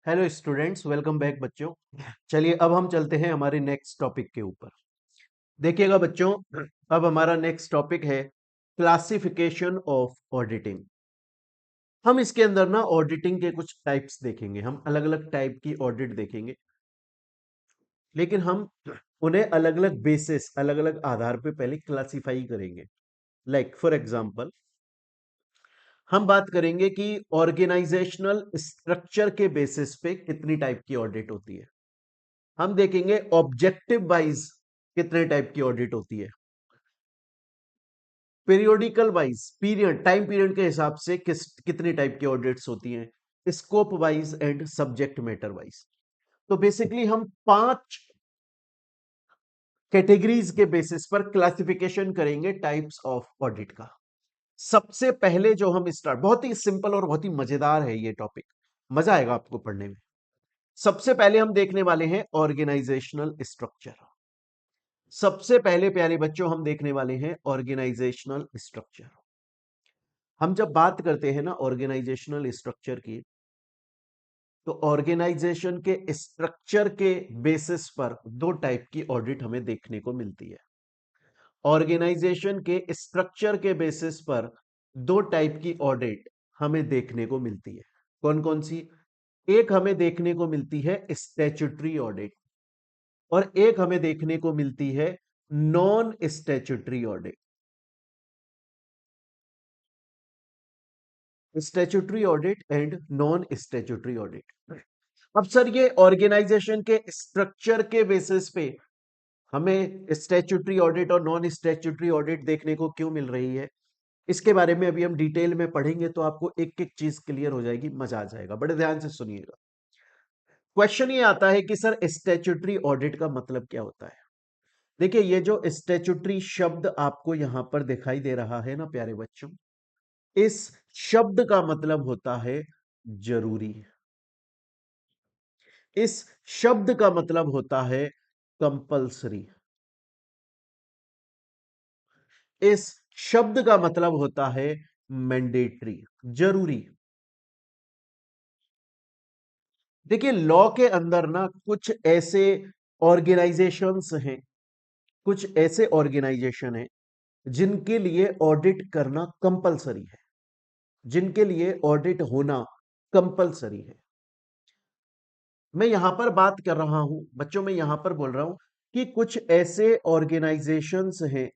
Hello students, welcome back बच्चों। चलिए अब हम चलते हैं हमारे नेक्स्ट टॉपिक के ऊपर। देखिएगा बच्चों, अब हमारा नेक्स्ट टॉपिक है क्लासिफिकेशन ऑफ ऑडिटिंग। हम इसके अंदर ना ऑडिटिंग के कुछ टाइप्स देखेंगे, हम अलग अलग टाइप की ऑडिट देखेंगे, लेकिन हम उन्हें अलग अलग बेसिस, अलग अलग आधार पे पहले क्लासिफाई करेंगे। लाइक फॉर एग्जांपल हम बात करेंगे कि ऑर्गेनाइजेशनल स्ट्रक्चर के बेसिस पे कितनी टाइप की ऑडिट होती है। हम देखेंगे ऑब्जेक्टिव वाइज कितने टाइप की ऑडिट होती है, periodical wise period time period के हिसाब से कितनी टाइप की ऑडिट्स होती हैं, scope wise and subject matter wise. तो बेसिकली हम 5 कैटेगरीज के बेसिस पर क्लासिफिकेशन करेंगे टाइप्स ऑफ ऑडिट का। सबसे पहले जो हम स्टार्ट, बहुत ही सिंपल और बहुत ही मजेदार है ये टॉपिक, मजा आएगा आपको पढ़ने में। सबसे पहले हम देखने वाले हैं ऑर्गेनाइजेशनल स्ट्रक्चर। सबसे पहले प्यारे बच्चों हम देखने वाले हैं ऑर्गेनाइजेशनल स्ट्रक्चर। हम जब बात करते हैं ना ऑर्गेनाइजेशनल स्ट्रक्चर की, तो ऑर्गेनाइजेशन के स्ट्रक्चर के बेसिस पर दो टाइप की ऑडिट हमें देखने को मिलती है। ऑर्गेनाइजेशन के स्ट्रक्चर के बेसिस पर दो टाइप की ऑडिट हमें देखने को मिलती है। कौन कौन सी? एक हमें देखने को मिलती है स्टैट्यूटरी ऑडिट, और एक हमें देखने को मिलती है non statutory audit. Statutory audit and non statutory audit. अब सर ये ऑर्गेनाइजेशन के स्ट्रक्चर के बेसिस पे हमें स्टैट्यूटरी ऑडिट और नॉन स्टैट्यूटरी ऑडिट देखने को क्यों मिल रही है, इसके बारे में अभी हम डिटेल में पढ़ेंगे, तो आपको एक एक चीज क्लियर हो जाएगी, मजा आ जाएगा। बड़े ध्यान से सुनिएगा। क्वेश्चन ये आता है कि सर स्टैट्यूटरी ऑडिट का मतलब क्या होता है। देखिए, ये जो स्टैट्यूटरी शब्द आपको यहां पर दिखाई दे रहा है ना प्यारे बच्चों, इस शब्द का मतलब होता है जरूरी। इस शब्द का मतलब होता है कंपल्सरी। इस शब्द का मतलब होता है मैंडेटरी, जरूरी। देखिए, लॉ के अंदर ना कुछ ऐसे ऑर्गेनाइजेशंस हैं, कुछ ऐसे ऑर्गेनाइजेशन हैं जिनके लिए ऑडिट करना कंपलसरी है, जिनके लिए ऑडिट होना कंपलसरी है। मैं यहां पर बात कर रहा हूं बच्चों, मैं यहां पर बोल रहा हूं कि कुछ ऐसे ऑर्गेनाइजेशंस हैं,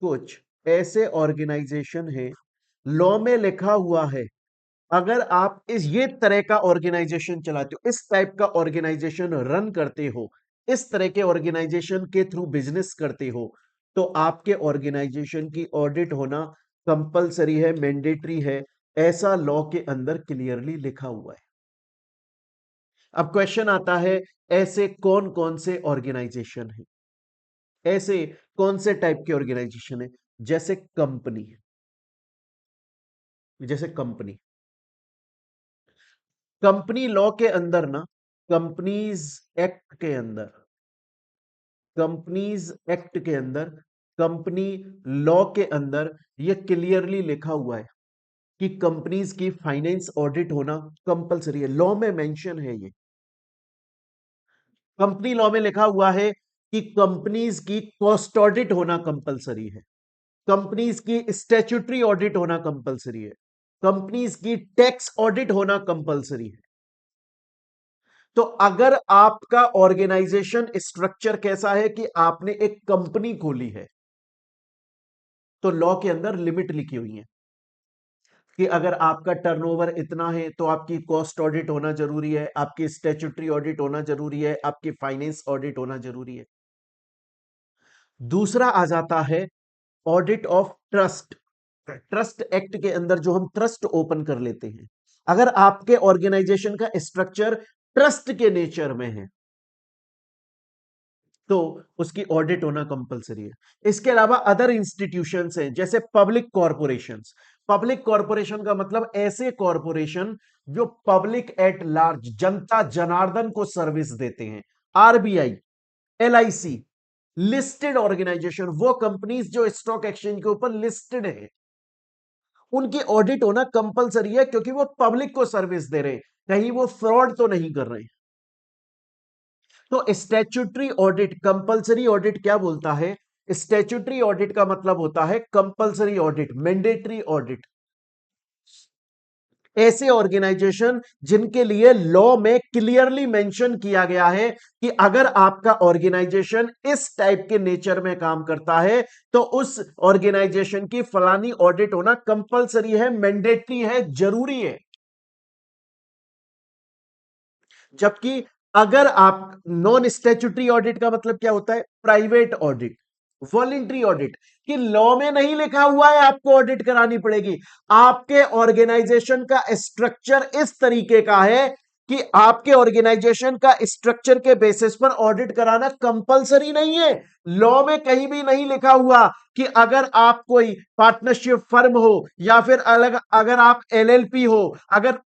कुछ ऐसे ऑर्गेनाइजेशन हैं, लॉ में लिखा हुआ है, अगर आप इस ये तरह का ऑर्गेनाइजेशन चलाते हो, इस टाइप का ऑर्गेनाइजेशन रन करते हो, इस तरह के ऑर्गेनाइजेशन के थ्रू बिजनेस करते हो, तो आपके ऑर्गेनाइजेशन की ऑडिट होना कंपलसरी है, मैंडेटरी है। ऐसा लॉ के अंदर क्लियरली लिखा हुआ है। अब क्वेश्चन आता है, ऐसे कौन कौन से ऑर्गेनाइजेशन है, ऐसे कौन से टाइप के ऑर्गेनाइजेशन है? जैसे कंपनी, जैसे कंपनी, कंपनी लॉ के अंदर ना, कंपनीज एक्ट के अंदर, कंपनीज एक्ट के अंदर, कंपनी लॉ के अंदर यह क्लियरली लिखा हुआ है कि कंपनीज की फाइनेंस ऑडिट होना कंपलसरी है। लॉ में मेंशन है ये, कंपनी लॉ में लिखा हुआ है कि कंपनीज की कॉस्ट ऑडिट होना कंपलसरी है, कंपनीज की स्टैट्यूटरी ऑडिट होना कंपलसरी है, कंपनीज की टैक्स ऑडिट होना कंपलसरी है। तो अगर आपका ऑर्गेनाइजेशन स्ट्रक्चर कैसा है कि आपने एक कंपनी खोली है, तो लॉ के अंदर लिमिट लिखी हुई है कि अगर आपका टर्नओवर इतना है तो आपकी कॉस्ट ऑडिट होना जरूरी है, आपकी स्टैट्यूटरी ऑडिट होना जरूरी है, आपकी फाइनेंस ऑडिट होना जरूरी है। दूसरा आ जाता है audit of trust. Trust act के अंदर जो हम ट्रस्ट ओपन कर लेते हैं, अगर आपके ऑर्गेनाइजेशन का स्ट्रक्चर ट्रस्ट के नेचर में है, तो उसकी ऑडिट होना कंपलसरी है। इसके अलावा अदर इंस्टीट्यूशंस हैं, जैसे पब्लिक कॉरपोरेशंस। पब्लिक कॉरपोरेशन का मतलब ऐसे कॉरपोरेशन जो पब्लिक एट लार्ज, जनता जनार्दन को सर्विस देते हैं। आरबीआई, एलआईसी, लिस्टेड ऑर्गेनाइजेशन, वो कंपनीज जो स्टॉक एक्सचेंज के ऊपर लिस्टेड है, उनकी ऑडिट होना कंपलसरी है, क्योंकि वो पब्लिक को सर्विस दे रहे हैं। कहीं वो फ्रॉड तो नहीं कर रहे हैं। तो स्टैट्यूटरी ऑडिट, कंपलसरी ऑडिट क्या बोलता है? स्टैट्यूटरी ऑडिट का मतलब होता है कंपलसरी ऑडिट, मैंडेटरी ऑडिट। ऐसे ऑर्गेनाइजेशन जिनके लिए लॉ में क्लियरली मेंशन किया गया है कि अगर आपका ऑर्गेनाइजेशन इस टाइप के नेचर में काम करता है तो उस ऑर्गेनाइजेशन की फलानी ऑडिट होना कंपलसरी है, मैंडेटरी है, जरूरी है। जबकि अगर आप नॉन स्टैट्यूटरी ऑडिट का मतलब क्या होता है? प्राइवेट ऑडिट, वॉलेंट्री ऑडिट, कि लॉ में नहीं लिखा हुआ है आपको ऑडिट करानी पड़ेगी। आपके ऑर्गेनाइजेशन का स्ट्रक्चर इस तरीके का है कि आपके ऑर्गेनाइजेशन का स्ट्रक्चर के बेसिस पर ऑडिट कराना कंपलसरी नहीं है। लॉ में कहीं भी नहीं लिखा हुआ कि अगर आप कोई पार्टनरशिप फर्म हो या फिर अलग, अगर आप एलएलपी हो, अगर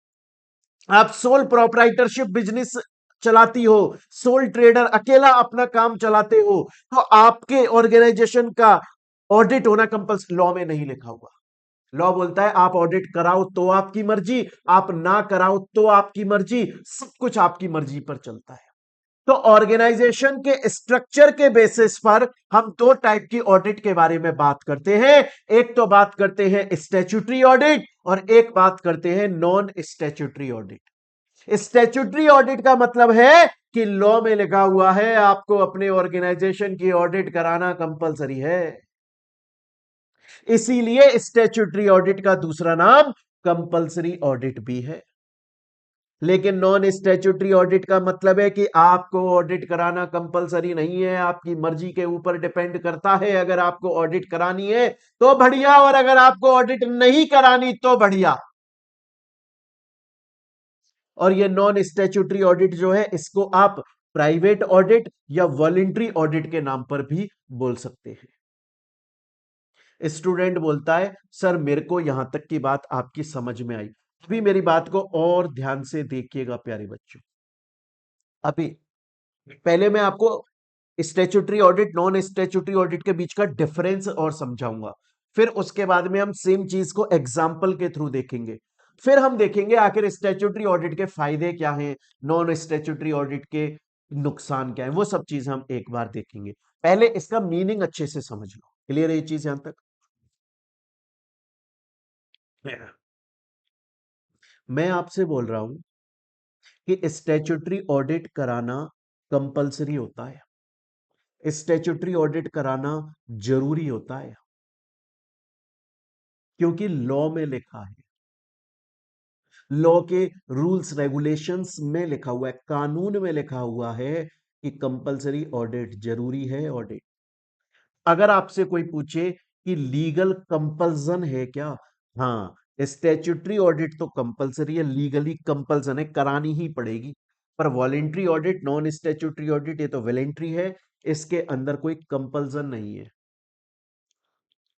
आप सोल प्रोप्राइटरशिप बिजनेस चलाती हो, सोल ट्रेडर अकेला अपना काम चलाते हो, तो आपके ऑर्गेनाइजेशन का ऑडिट होना कंपल्सरी, लॉ में नहीं लिखा हुआ। लॉ बोलता है आप ऑडिट कराओ तो आपकी मर्जी, आप ना कराओ तो आपकी मर्जी, सब कुछ आपकी मर्जी पर चलता है। तो ऑर्गेनाइजेशन के स्ट्रक्चर के बेसिस पर हम दो टाइप की ऑडिट के बारे में बात करते हैं। एक तो बात करते हैं स्टैट्यूटरी ऑडिट और एक बात करते हैं non statutory audit. Statutory audit का मतलब है कि लॉ में लिखा हुआ है आपको अपने ऑर्गेनाइजेशन की ऑडिट कराना कंपलसरी है, इसीलिए स्टैट्यूटरी ऑडिट का दूसरा नाम कंपलसरी ऑडिट भी है। लेकिन नॉन स्टैट्यूटरी ऑडिट का मतलब है कि आपको ऑडिट कराना कंपलसरी नहीं है, आपकी मर्जी के ऊपर डिपेंड करता है। अगर आपको ऑडिट करानी है तो बढ़िया, और अगर आपको ऑडिट नहीं करानी तो बढ़िया। और ये नॉन स्टैट्यूटरी ऑडिट जो है, इसको आप प्राइवेट ऑडिट या वॉलेंट्री ऑडिट के नाम पर भी बोल सकते हैं। स्टूडेंट बोलता है सर मेरे को यहां तक की बात आपकी समझ में आई। अभी मेरी बात को और ध्यान से देखिएगा प्यारे बच्चों। अभी पहले मैं आपको statutory audit non statutory audit के बीच का डिफरेंस और समझाऊंगा, फिर उसके बाद में हम सेम चीज को एग्जाम्पल के थ्रू देखेंगे। फिर हम देखेंगे आखिर स्टैट्यूटरी ऑडिट के फायदे क्या हैं, नॉन स्टैट्यूटरी ऑडिट के नुकसान क्या है, वो सब चीज हम एक बार देखेंगे। पहले इसका मीनिंग अच्छे से समझ लो। क्लियर है ये चीज यहां तक? मैं आपसे बोल रहा हूं कि स्टैट्यूटरी ऑडिट कराना कंपलसरी होता है, स्टैट्यूटरी ऑडिट कराना जरूरी होता है, क्योंकि लॉ में लिखा है, लॉ के रूल्स रेगुलेशंस में लिखा हुआ है, कानून में लिखा हुआ है कि कंपलसरी ऑडिट जरूरी है। ऑडिट, अगर आपसे कोई पूछे कि लीगल कंपल्सन है क्या? हाँ, स्टैट्यूटरी ऑडिट तो कंपलसरी है, लीगली कंपल्सन है, करानी ही पड़ेगी। पर voluntary audit, non statutory audit, ये तो वॉलेंट्री है, इसके अंदर कोई कंपल्सन नहीं है।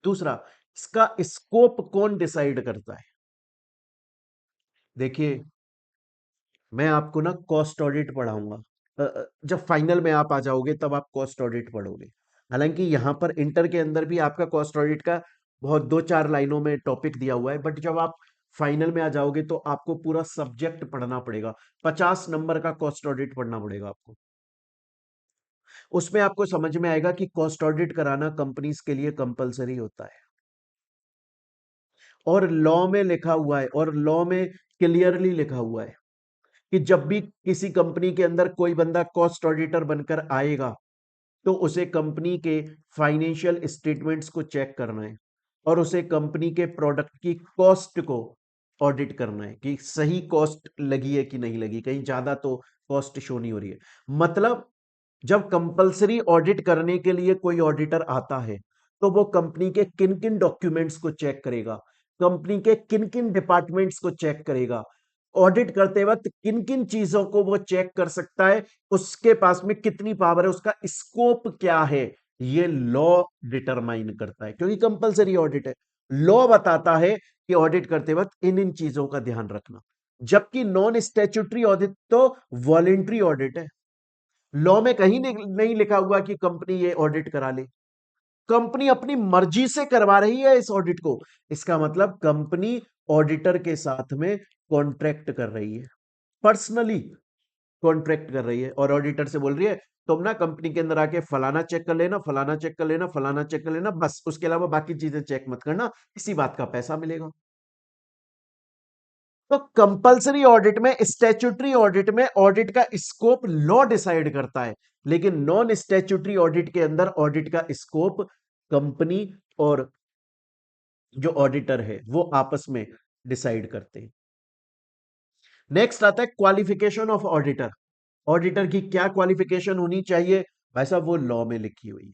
दूसरा, इसका स्कोप कौन डिसाइड करता है? देखिए, मैं आपको ना कॉस्ट ऑडिट पढ़ाऊंगा। जब फाइनल में आप आ जाओगे तब आप कॉस्ट ऑडिट पढ़ोगे। हालांकि यहां पर इंटर के अंदर भी आपका कॉस्ट ऑडिट का बहुत दो चार लाइनों में टॉपिक दिया हुआ है, बट जब आप फाइनल में आ जाओगे तो आपको पूरा सब्जेक्ट पढ़ना पड़ेगा। 50 नंबर का कॉस्ट ऑडिट पढ़ना पड़ेगा आपको। उसमें आपको समझ में आएगा कि कॉस्ट ऑडिट कराना कंपनीज के लिए कंपलसरी होता है, और लॉ में लिखा हुआ है, और लॉ में क्लियरली लिखा हुआ है कि जब भी किसी कंपनी के अंदर कोई बंदा कॉस्ट ऑडिटर बनकर आएगा तो उसे कंपनी के फाइनेंशियल स्टेटमेंट्स को चेक करना है, और उसे कंपनी के प्रोडक्ट की कॉस्ट को ऑडिट करना है कि सही कॉस्ट लगी है कि नहीं लगी, कहीं ज्यादा तो कॉस्ट शो नहीं हो रही है। मतलब जब कंपलसरी ऑडिट करने के लिए कोई ऑडिटर आता है तो वो कंपनी के किन किन डॉक्यूमेंट्स को चेक करेगा, कंपनी के किन किन डिपार्टमेंट्स को चेक करेगा, ऑडिट करते वक्त किन किन चीजों को वो चेक कर सकता है, उसके पास में कितनी पावर है, उसका स्कोप क्या है, ये लॉ डिटरमाइन करता है, क्योंकि कंपलसरी ऑडिट है। लॉ बताता है कि ऑडिट करते वक्त इन इन चीजों का ध्यान रखना। जबकि नॉन स्टैट्यूटरी ऑडिट तो वॉलेंट्री ऑडिट है, लॉ में कहीं नहीं लिखा हुआ कि कंपनी ये ऑडिट करा ले। कंपनी अपनी मर्जी से करवा रही है इस ऑडिट को, इसका मतलब कंपनी ऑडिटर के साथ में कॉन्ट्रैक्ट कर रही है। पर्सनली कॉन्ट्रैक्ट कर रही है और ऑडिटर से बोल रही है तुम ना कंपनी के अंदर आके फलाना चेक कर लेना, फलाना चेक कर लेना, फलाना चेक कर लेना, बस उसके अलावा बाकी चीजें चेक मत करना, इसी बात का पैसा मिलेगा। तो कंपलसरी ऑडिट में, स्टैट्यूटरी ऑडिट में ऑडिट का स्कोप लॉ डिसाइड करता है, लेकिन नॉन स्टैट्यूटरी ऑडिट के अंदर ऑडिट का स्कोप कंपनी और जो ऑडिटर है वो आपस में डिसाइड करते हैं। नेक्स्ट आता है क्वालिफिकेशन ऑफ ऑडिटर। ऑडिटर की क्या क्वालिफिकेशन होनी चाहिए? भाई साहब वो लॉ में लिखी हुई है,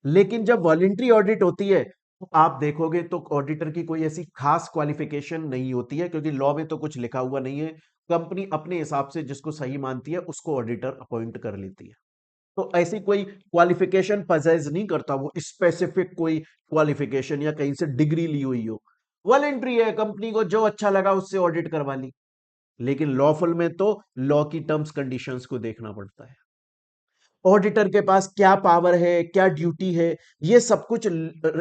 लेकिन जब वॉलेंट्री ऑडिट होती है तो आप देखोगे तो ऑडिटर की कोई ऐसी खास क्वालिफिकेशन नहीं होती है, क्योंकि लॉ में तो कुछ लिखा हुआ नहीं है। कंपनी अपने हिसाब से जिसको सही मानती है उसको ऑडिटर अपॉइंट कर लेती है। तो ऐसी कोई क्वालिफिकेशन पजेज नहीं करता वो, स्पेसिफिक कोई क्वालिफिकेशन या कहीं से डिग्री ली हुई हो। वॉलेंट्री है, कंपनी को जो अच्छा लगा उससे ऑडिट करवा ली। लेकिन लॉफुल में तो लॉ की टर्म्स कंडीशंस को देखना पड़ता है। ऑडिटर के पास क्या पावर है, क्या ड्यूटी है, ये सब कुछ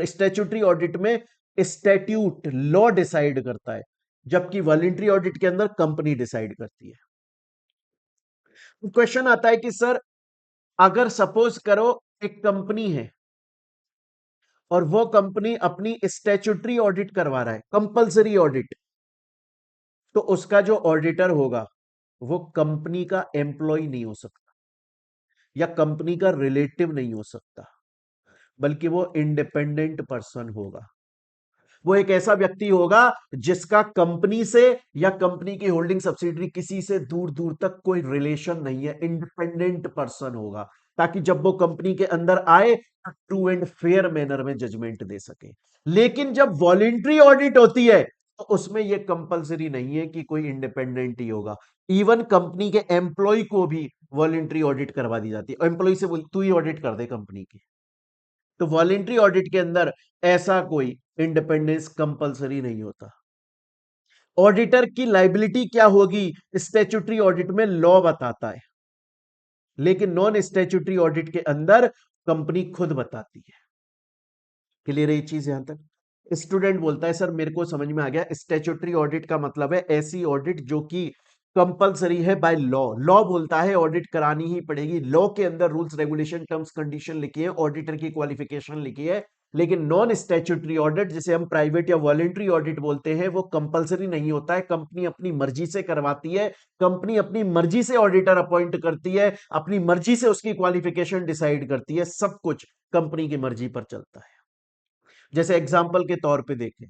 स्टैट्यूटरी ऑडिट में स्टैट्यूट लॉ डिसाइड करता है, जबकि वॉलेंट्री ऑडिट के अंदर कंपनी डिसाइड करती है। क्वेश्चन आता है कि सर अगर सपोज करो एक कंपनी है और वो कंपनी अपनी स्टैट्यूटरी ऑडिट करवा रहा है, कंपलसरी ऑडिट, तो उसका जो ऑडिटर होगा वो कंपनी का एम्प्लॉय नहीं हो सकता या कंपनी का रिलेटिव नहीं हो सकता, बल्कि वो इंडिपेंडेंट पर्सन होगा। वो एक ऐसा व्यक्ति होगा जिसका कंपनी से या कंपनी की होल्डिंग सब्सिडरी किसी से दूर दूर तक कोई रिलेशन नहीं है, इंडिपेंडेंट पर्सन होगा, ताकि जब वो कंपनी के अंदर आए ट्रू एंड फेयर मैनर में जजमेंट दे सके। लेकिन जब वॉलेंट्री ऑडिट होती है तो उसमें यह कंपलसरी नहीं है कि कोई इंडिपेंडेंट ही होगा। इवन कंपनी के एम्प्लॉय को भी वॉलेंट्री ऑडिट करवा दी जाती है, एम्प्लॉय से बोल तू ही ऑडिट कर दे कंपनी की। तो वॉलेंट्री ऑडिट के अंदर ऐसा कोई इंडिपेंडेंस कंपलसरी नहीं होता। ऑडिटर की लाइबिलिटी क्या होगी स्टैट्यूटरी ऑडिट में लॉ बताता है, लेकिन नॉन स्टैट्यूटरी ऑडिट के अंदर कंपनी खुद बताती है। क्लियर है ये चीज यहां तक? स्टूडेंट बोलता है सर मेरे को समझ में आ गया, स्टैट्यूटरी ऑडिट का मतलब है ऐसी ऑडिट जो कि कंपलसरी है बाय लॉ। लॉ बोलता है ऑडिट करानी ही पड़ेगी, लॉ के अंदर रूल्स रेगुलेशन टर्म्स कंडीशन लिखी है, ऑडिटर की क्वालिफिकेशन लिखी है। लेकिन नॉन स्टैट्यूटरी ऑडिट जिसे हम प्राइवेट या वॉलेंट्री ऑडिट बोलते हैं वो कंपलसरी नहीं होता है, कंपनी अपनी मर्जी से करवाती है, कंपनी अपनी मर्जी से ऑडिटर अपॉइंट करती है, अपनी मर्जी से उसकी क्वालिफिकेशन डिसाइड करती है, सब कुछ कंपनी की मर्जी पर चलता है। जैसे एग्जाम्पल के तौर पे देखें,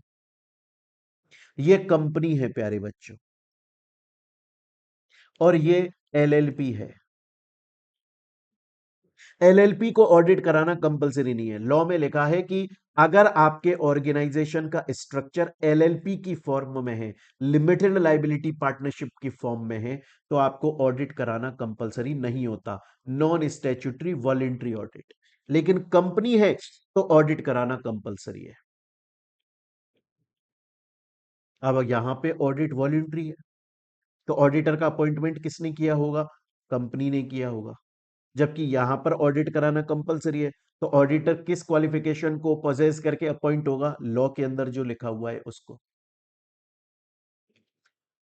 ये कंपनी है प्यारे बच्चों, और ये एलएलपी है। एलएलपी को ऑडिट कराना कंपलसरी नहीं है, लॉ में लिखा है कि अगर आपके ऑर्गेनाइजेशन का स्ट्रक्चर एलएलपी की फॉर्म में है, लिमिटेड लाइबिलिटी पार्टनरशिप की फॉर्म में है, तो आपको ऑडिट कराना कंपलसरी नहीं होता, नॉन स्टैट्यूटरी वॉलेंट्री ऑडिट। लेकिन कंपनी है तो ऑडिट कराना कंपलसरी है। अब यहां पे ऑडिट वॉलेंट्री है, तो ऑडिटर का अपॉइंटमेंट किसने किया होगा? कंपनी ने किया होगा। जबकि यहां पर ऑडिट कराना कंपलसरी है, तो ऑडिटर किस क्वालिफिकेशन को पोजेस करके अपॉइंट होगा? लॉ के अंदर जो लिखा हुआ है उसको।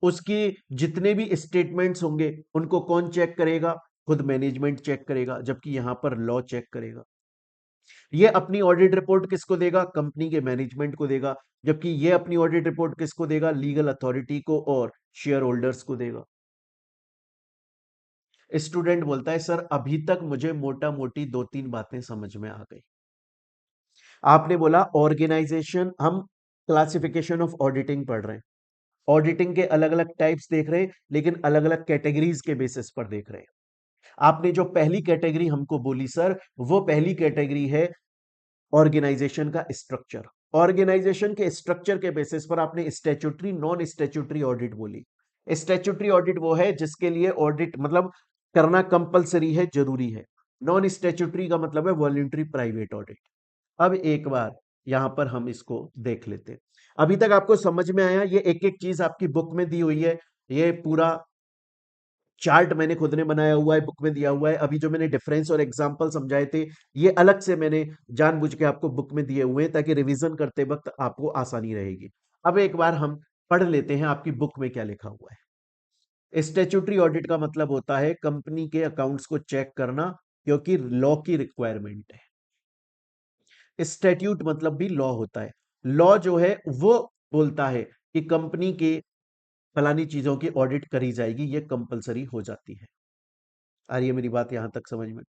उसकी जितने भी स्टेटमेंट्स होंगे उनको कौन चेक करेगा? खुद मैनेजमेंट चेक करेगा, जबकि यहां पर लॉ चेक करेगा। ये अपनी ऑडिट रिपोर्ट किसको देगा? कंपनी के मैनेजमेंट को देगा, जबकि ये अपनी ऑडिट रिपोर्ट किसको देगा? लीगल अथॉरिटी को और शेयर होल्डर्स को देगा। स्टूडेंट बोलता है सर अभी तक मुझे मोटा मोटी दो तीन बातें समझ में आ गई। आपने बोला ऑर्गेनाइजेशन, हम क्लासिफिकेशन ऑफ ऑडिटिंग पढ़ रहे हैं, ऑडिटिंग के अलग अलग टाइप्स देख रहे हैं, लेकिन अलग अलग कैटेगरीज के बेसिस पर देख रहे हैं। आपने जो पहली कैटेगरी हमको बोली सर, वो पहली कैटेगरी है ऑर्गेनाइजेशन का स्ट्रक्चर। ऑर्गेनाइजेशन के स्ट्रक्चर के बेसिस पर आपने स्टैट्यूटरी नॉन स्टैट्यूटरी ऑडिट बोली। स्टैट्यूटरी ऑडिट वो है जिसके लिए ऑडिट मतलब करना कंपलसरी है, जरूरी है। नॉन स्टैट्यूटरी का मतलब है वॉलंटरी प्राइवेट ऑडिट। अब एक बार यहां पर हम इसको देख लेते हैं। अभी तक आपको समझ में आया? ये एक एक चीज आपकी बुक में दी हुई है, ये पूरा चार्ट मैंने खुद ने बनाया हुआ है, बुक में दिया हुआ है। अभी जो मैंने डिफरेंस और एग्जांपल समझाए थे ये अलग से मैंने जानबूझ के आपको बुक में दिए हुए हैं, ताकि रिवीजन करते वक्त आपको आसानी रहेगी। अब एक बार हम पढ़ लेते हैं आपकी बुक में क्या लिखा हुआ है। स्टैट्यूटरी ऑडिट का मतलब होता है कंपनी के अकाउंट्स को चेक करना, क्योंकि लॉ की रिक्वायरमेंट है। स्टैट्यूट मतलब भी लॉ होता है। लॉ जो है वो बोलता है कि कंपनी के फलानी चीजों की ऑडिट करी जाएगी, ये कंपलसरी हो जाती है। आ रही है मेरी बात यहां तक समझ में?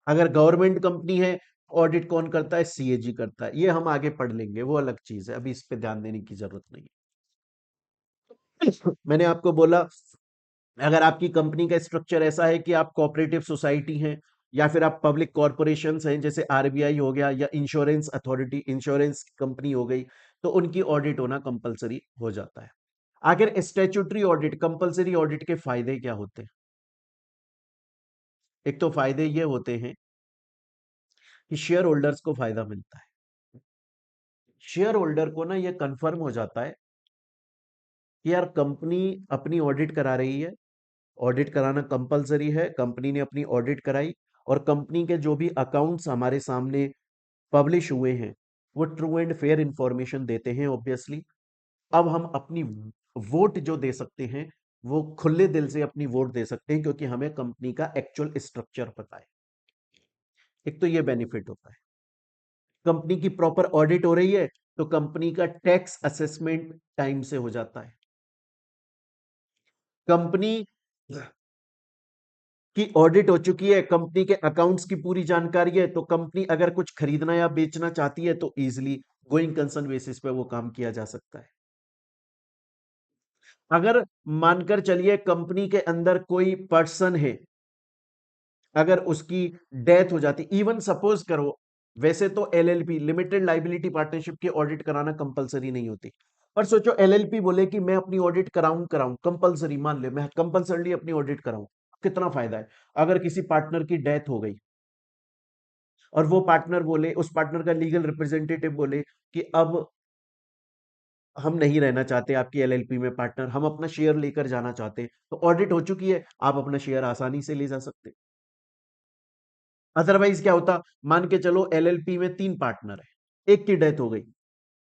अगर गवर्नमेंट कंपनी है, ऑडिट कौन करता है? सीएजी करता है। ये हम आगे पढ़ लेंगे, वो अलग चीज है, अभी इस पे ध्यान देने की जरूरत नहीं है। मैंने आपको बोला, अगर आपकी कंपनी का स्ट्रक्चर ऐसा है कि आप कोऑपरेटिव सोसाइटी हैं या फिर आप पब्लिक कॉरपोरेशंस हैं, जैसे आरबीआई हो गया या इंश्योरेंस अथॉरिटी, इंश्योरेंस कंपनी हो गई, तो उनकी ऑडिट होना कंपलसरी हो जाता है। आखिर स्टैट्यूटरी ऑडिट, कंपलसरी ऑडिट के फायदे क्या होते हैं? एक तो फायदे ये होते हैं कि शेयर होल्डर्स को फायदा मिलता है। शेयर होल्डर को ना ये कंफर्म हो जाता है कि यार कंपनी अपनी ऑडिट करा रही है, ऑडिट कराना कंपलसरी है, कंपनी ने अपनी ऑडिट कराई, और कंपनी के जो भी अकाउंट्स हमारे सामने पब्लिश हुए हैं वो ट्रू एंड फेयर इंफॉर्मेशन देते हैं ऑब्वियसली। अब हम अपनी वोट जो दे सकते हैं, वो खुले दिल से अपनी वोट दे सकते हैं, क्योंकि हमें कंपनी का एक्चुअल स्ट्रक्चर पता है। एक तो ये बेनिफिट होता है। कंपनी की प्रॉपर ऑडिट हो रही है तो कंपनी का टैक्स असेसमेंट टाइम से हो जाता है। कंपनी की ऑडिट हो चुकी है, कंपनी के अकाउंट्स की पूरी जानकारी है, तो कंपनी अगर कुछ खरीदना या बेचना चाहती है तो इजीली गोइंग कंसर्न बेसिस पे वो काम किया जा सकता है। अगर मानकर चलिए कंपनी के अंदर कोई पर्सन है, अगर उसकी डेथ हो जाती, इवन सपोज करो, वैसे तो एलएलपी लिमिटेड लाइबिलिटी पार्टनरशिप की ऑडिट कराना कंपलसरी नहीं होती, पर सोचो एलएलपी बोले कि मैं अपनी ऑडिट कराऊं कराऊं कंपलसरी, मान ले मैं कंपलसरी अपनी ऑडिट कराऊं, कितना फायदा है? अगर किसी पार्टनर की डेथ हो गई और वो पार्टनर बोले, उस पार्टनर का लीगल रिप्रेजेंटेटिव बोले कि अब हम नहीं रहना चाहते आपकी एलएलपी में पार्टनर, हम अपना शेयर लेकर जाना चाहते हैं, तो ऑडिट हो चुकी है, आप अपना शेयर आसानी से ले जा सकते। अदरवाइज क्या होता, मान के चलो एलएलपी में 3 पार्टनर है, एक की डेथ हो गई,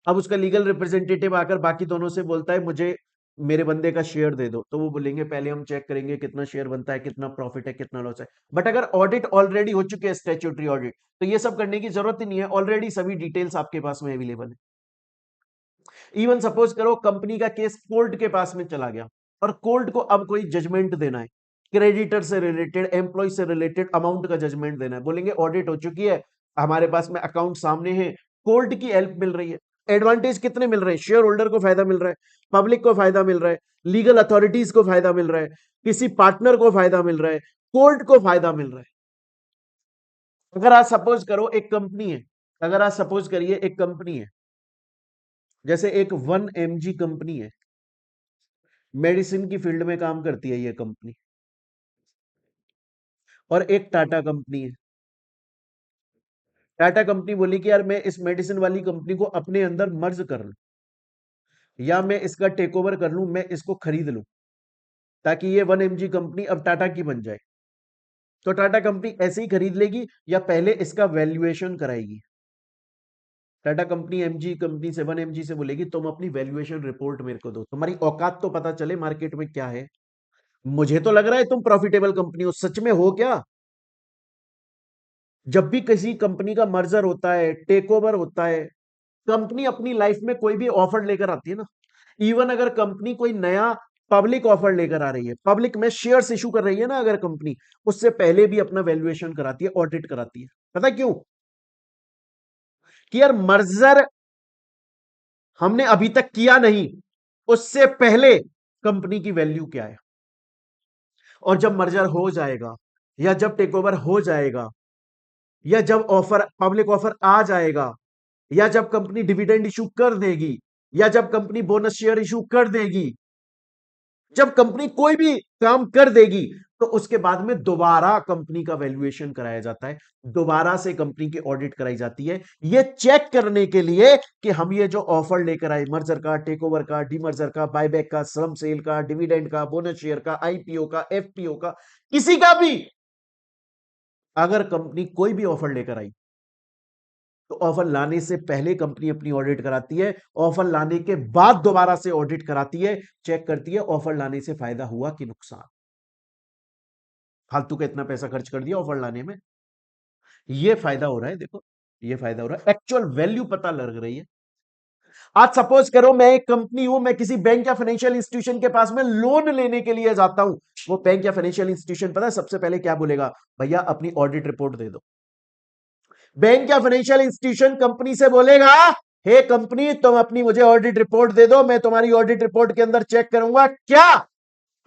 अब उसका लीगल रिप्रेजेंटेटिव आकर बाकी दोनों से बोलता है मुझे मेरे बंदे का शेयर दे दो, तो वो बोलेंगे पहले हम चेक करेंगे कितना शेयर बनता है, कितना प्रॉफिट है, कितना लॉस है। बट अगर ऑडिट ऑलरेडी हो चुकी है, स्टैट्यूटरी ऑडिट, तो ये सब करने की जरूरत ही नहीं है, ऑलरेडी सभी डिटेल्स आपके पास में अवेलेबल है। इवन सपोज करो कंपनी का केस कोर्ट के पास में चला गया और कोर्ट को अब कोई जजमेंट देना है, क्रेडिटर से रिलेटेड, एम्प्लॉय से रिलेटेड अमाउंट का जजमेंट देना है, बोलेंगे ऑडिट हो चुकी है, हमारे पास में अकाउंट सामने है, कोर्ट की हेल्प मिल रही है। एडवांटेज कितने मिल रहे हैं? शेयर होल्डर को फायदा मिल रहा है, पब्लिक को फायदा मिल रहा है, लीगल अथॉरिटीज को फायदा मिल रहा है, किसी पार्टनर को फायदा मिल रहा है, कोर्ट को फायदा मिल रहा है। अगर आज सपोज करो एक कंपनी है, अगर आज सपोज करिए एक कंपनी है, जैसे एक 1 mg कंपनी है, मेडिसिन की फील्ड में काम करती है ये कंपनी, और एक टाटा कंपनी है। टाटा कंपनी बोली कि यार मैं इस मेडिसिन वाली कंपनी को अपने अंदर मर्ज कर लूं, या मैं इसका टेक ओवर कर लूं, मैं इसको खरीद लूं, ताकि ये 1 mg कंपनी अब टाटा की बन जाए। तो टाटा कंपनी ऐसे ही खरीद लेगी या पहले इसका वैल्यूएशन कराएगी? टाटा कंपनी एमजी कंपनी से 1 mg से बोलेगी तुम अपनी वैल्यूएशन रिपोर्ट मेरे को दो, तुम्हारी औकात तो पता चले मार्केट में क्या है। मुझे तो लग रहा है तुम प्रॉफिटेबल कंपनी हो, सच में हो क्या? जब भी किसी कंपनी का मर्जर होता है, टेक ओवर होता है, कंपनी अपनी लाइफ में कोई भी ऑफर लेकर आती है ना, इवन अगर कंपनी कोई नया पब्लिक ऑफर लेकर आ रही है, पब्लिक में शेयर्स इशू कर रही है ना अगर कंपनी, उससे पहले भी अपना वैल्यूएशन कराती है, ऑडिट कराती है। पता क्यों? कि यार मर्जर हमने अभी तक किया नहीं, उससे पहले कंपनी की वैल्यू क्या है, और जब मर्जर हो जाएगा या जब टेक ओवर हो जाएगा या जब ऑफर पब्लिक ऑफर आ जाएगा या जब कंपनी डिविडेंड इशू कर देगी या जब कंपनी बोनस शेयर इशू कर देगी, जब कंपनी कोई भी काम कर देगी, तो उसके बाद में दोबारा कंपनी का वैल्यूएशन कराया जाता है, दोबारा से कंपनी की ऑडिट कराई जाती है, यह चेक करने के लिए कि हम ये जो ऑफर लेकर आए, मर्जर का, टेक ओवर का, डीमर्जर का, बायबैक का, स्लम सेल का, डिविडेंड का, बोनस शेयर का, आईपीओ का, एफपीओ का, किसी का भी, अगर कंपनी कोई भी ऑफर लेकर आई, तो ऑफर लाने से पहले कंपनी अपनी ऑडिट कराती है, ऑफर लाने के बाद दोबारा से ऑडिट कराती है, चेक करती है ऑफर लाने से फायदा हुआ कि नुकसान, फालतू का इतना पैसा खर्च कर दिया ऑफर लाने में, ये फायदा हो रहा है। देखो ये फायदा हो रहा है, एक्चुअल वैल्यू पता लग रही है। आज सपोज करो मैं एक कंपनी हूं, मैं किसी बैंक या फाइनेंशियल इंस्टीट्यूशन के पास में लोन लेने के लिए जाता हूं, वो बैंक या फाइनेंशियल इंस्टीट्यूशन पता है सबसे पहले क्या बोलेगा? भैया अपनी ऑडिट रिपोर्ट दे दो। बैंक या फाइनेंशियल इंस्टीट्यूशन कंपनी से बोलेगा, हे कंपनी तुम अपनी मुझे ऑडिट रिपोर्ट दे दो, मैं तुम्हारी ऑडिट रिपोर्ट के अंदर चेक करूंगा क्या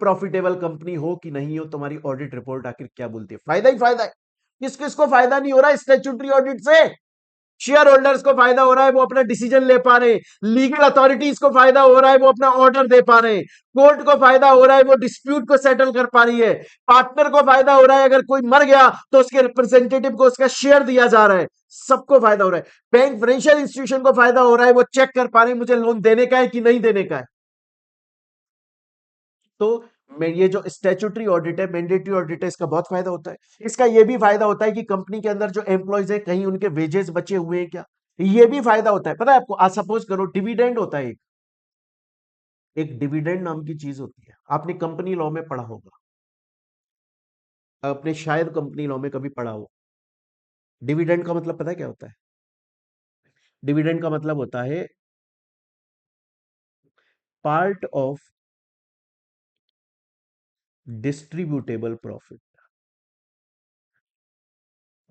प्रॉफिटेबल कंपनी हो कि नहीं हो, तुम्हारी ऑडिट रिपोर्ट आखिर क्या बोलती है। फायदा ही फायदा है। किस किस को फायदा नहीं हो रहा है स्टैट्यूटरी ऑडिट से? शेयर होल्डर्स को फायदा हो रहा है, वो अपना डिसीजन ले पा रहे हैं। लीगल अथॉरिटीज को फायदा हो रहा है, वो अपना ऑर्डर दे पा रहे हैं। कोर्ट को फायदा हो रहा है, वो डिस्प्यूट को सेटल कर पा रही है। पार्टनर को फायदा हो रहा है, अगर कोई मर गया तो उसके रिप्रेजेंटेटिव को उसका शेयर दिया जा रहा है। सबको फायदा हो रहा है। बैंक फाइनेंशियल इंस्टीट्यूशन को फायदा हो रहा है, वो चेक कर पा रहे हैं मुझे लोन देने का है कि नहीं देने का है। तो ये जो स्टैट्यूटरी ऑडिट है, मैंडेटरी ऑडिट है, इसका बहुत फायदा होता है। इसका ये भी फायदा होता है कि कंपनी के अंदर जो एम्प्लॉयज है कहीं उनके वेजेस बचे हुए हैं क्या, ये भी फायदा होता है। पता है आपको, आज सपोज करो डिविडेंड होता है, एक डिविडेंड नाम की चीज होती है, आपने कंपनी लॉ में पढ़ा होगा, आपने शायद कंपनी लॉ में कभी पढ़ा हो। डिविडेंड का मतलब पता है क्या होता है? डिविडेंड का मतलब होता है part of distributable profit.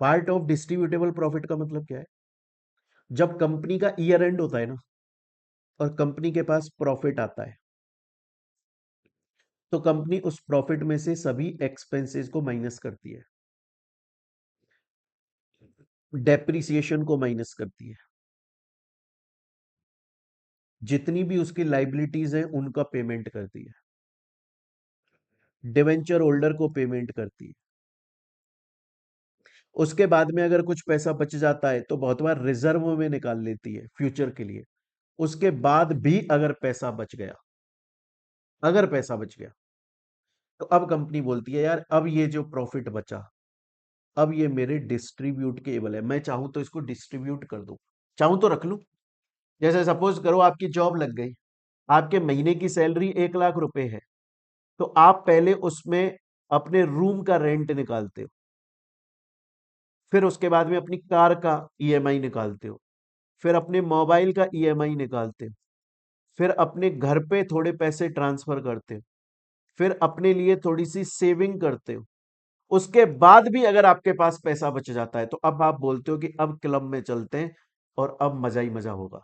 Part of distributable profit का मतलब क्या है? जब कंपनी का ईयर एंड होता है ना, और कंपनी के पास प्रॉफिट आता है, तो कंपनी उस प्रॉफिट में से सभी एक्सपेंसेस को माइनस करती है, डेप्रिसिएशन को माइनस करती है, जितनी भी उसकी लाइबिलिटीज हैं उनका पेमेंट करती है, डिवेंचर होल्डर को पेमेंट करती है। उसके बाद में अगर कुछ पैसा बच जाता है तो बहुत बार रिजर्व में निकाल लेती है फ्यूचर के लिए। उसके बाद भी अगर पैसा बच गया, अगर पैसा बच गया, तो अब कंपनी बोलती है यार अब ये जो प्रॉफिट बचा, अब ये मेरे डिस्ट्रीब्यूट के एबल है, मैं चाहूं तो इसको डिस्ट्रीब्यूट कर दूं, चाहूं तो रख लूं। जैसे सपोज करो आपकी जॉब लग गई, आपके महीने की सैलरी 1 लाख रुपए है, तो आप पहले उसमें अपने रूम का रेंट निकालते हो, फिर उसके बाद में अपनी कार का ईएमआई निकालते हो, फिर अपने मोबाइल का ईएमआई निकालते हो, फिर अपने घर पे थोड़े पैसे ट्रांसफर करते हो, फिर अपने लिए थोड़ी सी सेविंग करते हो। उसके बाद भी अगर आपके पास पैसा बच जाता है तो अब आप बोलते हो कि अब क्लब में चलते हैं और अब मजा ही मजा होगा।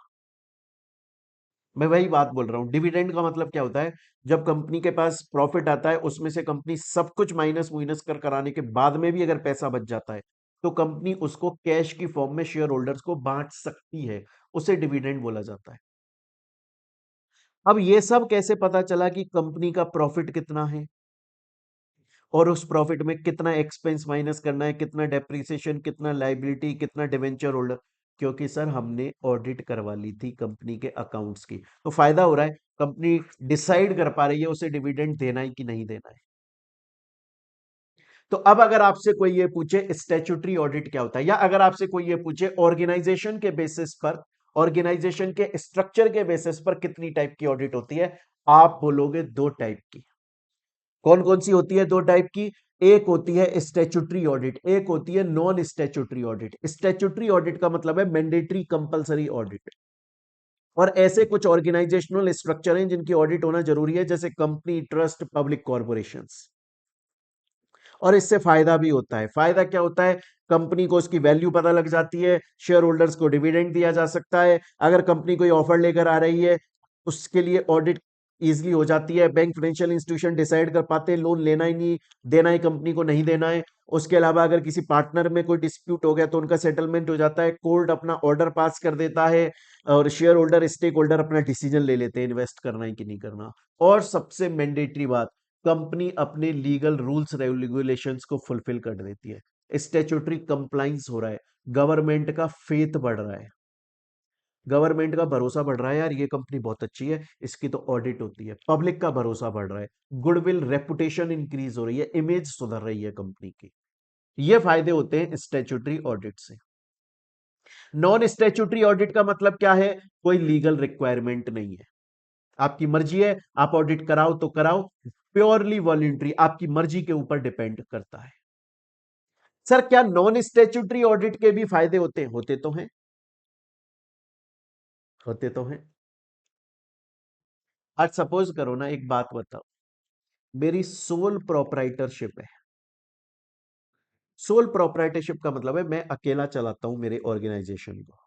मैं वही बात बोल रहा हूं, डिविडेंड का मतलब क्या होता है? जब कंपनी के पास प्रॉफिट आता है, उसमें से कंपनी सब कुछ माइनस मुइनस कर कराने के बाद में भी अगर पैसा बच जाता है, तो कंपनी उसको कैश की फॉर्म में शेयर होल्डर्स को बांट सकती है, उसे डिविडेंड बोला जाता है। अब ये सब कैसे पता चला कि कंपनी का प्रॉफिट कितना है और उस प्रॉफिट में कितना एक्सपेंस माइनस करना है, कितना डेप्रिसिएशन, कितना लाइबिलिटी, कितना डिवेंचर होल्डर? क्योंकि सर हमने ऑडिट करवा ली थी कंपनी के अकाउंट्स की, तो फायदा हो रहा है। कंपनी डिसाइड कर पा रही है उसे डिविडेंड देना है कि नहीं देना है। तो अब अगर आपसे कोई ये पूछे स्टैट्यूटरी ऑडिट क्या होता है, या अगर आपसे कोई ये पूछे ऑर्गेनाइजेशन के बेसिस पर, ऑर्गेनाइजेशन के स्ट्रक्चर के बेसिस पर कितनी टाइप की ऑडिट होती है, आप बोलोगे दो टाइप की। कौन कौन सी होती है दो टाइप की? एक होती है स्टैट्यूटरी ऑडिट, एक होती है non statutory audit. Statutory audit का मतलब है मैंडेटरी कंपलसरी ऑडिट। और ऐसे कुछ ऑर्गेनाइजेशनल स्ट्रक्चर हैं जिनकी ऑडिट होना जरूरी है, जैसे कंपनी, ट्रस्ट, पब्लिक कॉर्पोरेशंस। और इससे फायदा भी होता है। फायदा क्या होता है? कंपनी को उसकी वैल्यू पता लग जाती है, शेयर होल्डर्स को डिविडेंड दिया जा सकता है। अगर कंपनी कोई ऑफर लेकर आ रही है, उसके लिए ऑडिट इजीली हो जाती है। बैंक फाइनेंशियल इंस्टीट्यूशन डिसाइड कर पाते हैं लोन लेना ही नहीं देना है, कंपनी को नहीं देना है। उसके अलावा अगर किसी पार्टनर में कोई डिस्प्यूट हो गया तो उनका सेटलमेंट हो जाता है, कोर्ट अपना ऑर्डर पास कर देता है, और शेयर होल्डर, स्टेक होल्डर अपना डिसीजन ले लेते हैं इन्वेस्ट करना है कि नहीं करना। और सबसे मैंडेटरी बात, कंपनी अपने लीगल रूल्स रेगुलेशंस को फुलफिल कर देती है। स्टैट्यूटरी कंप्लाइंस हो रहा है, गवर्नमेंट का फेथ बढ़ रहा है, गवर्नमेंट का भरोसा बढ़ रहा है, यार ये कंपनी बहुत अच्छी है, इसकी तो ऑडिट होती है। पब्लिक का भरोसा बढ़ रहा है, गुडविल, रेपुटेशन इंक्रीज हो रही है, इमेज सुधर रही है कंपनी की। ये फायदे होते हैं स्टैट्यूटरी ऑडिट से। नॉन स्टैट्यूटरी ऑडिट का मतलब क्या है? कोई लीगल रिक्वायरमेंट नहीं है, आपकी मर्जी है, आप ऑडिट कराओ तो कराओ, प्योरली वॉलंटरी, आपकी मर्जी के ऊपर डिपेंड करता है। सर क्या नॉन स्टैट्यूटरी ऑडिट के भी फायदे होते हैं? होते तो हैं, होते तो हैं। आज सपोज करो ना, एक बात बताओ, मेरी सोल प्रोप्राइटरशिप है। सोल प्रोप्राइटरशिप का मतलब है मैं अकेला चलाता हूं मेरे ऑर्गेनाइजेशन को,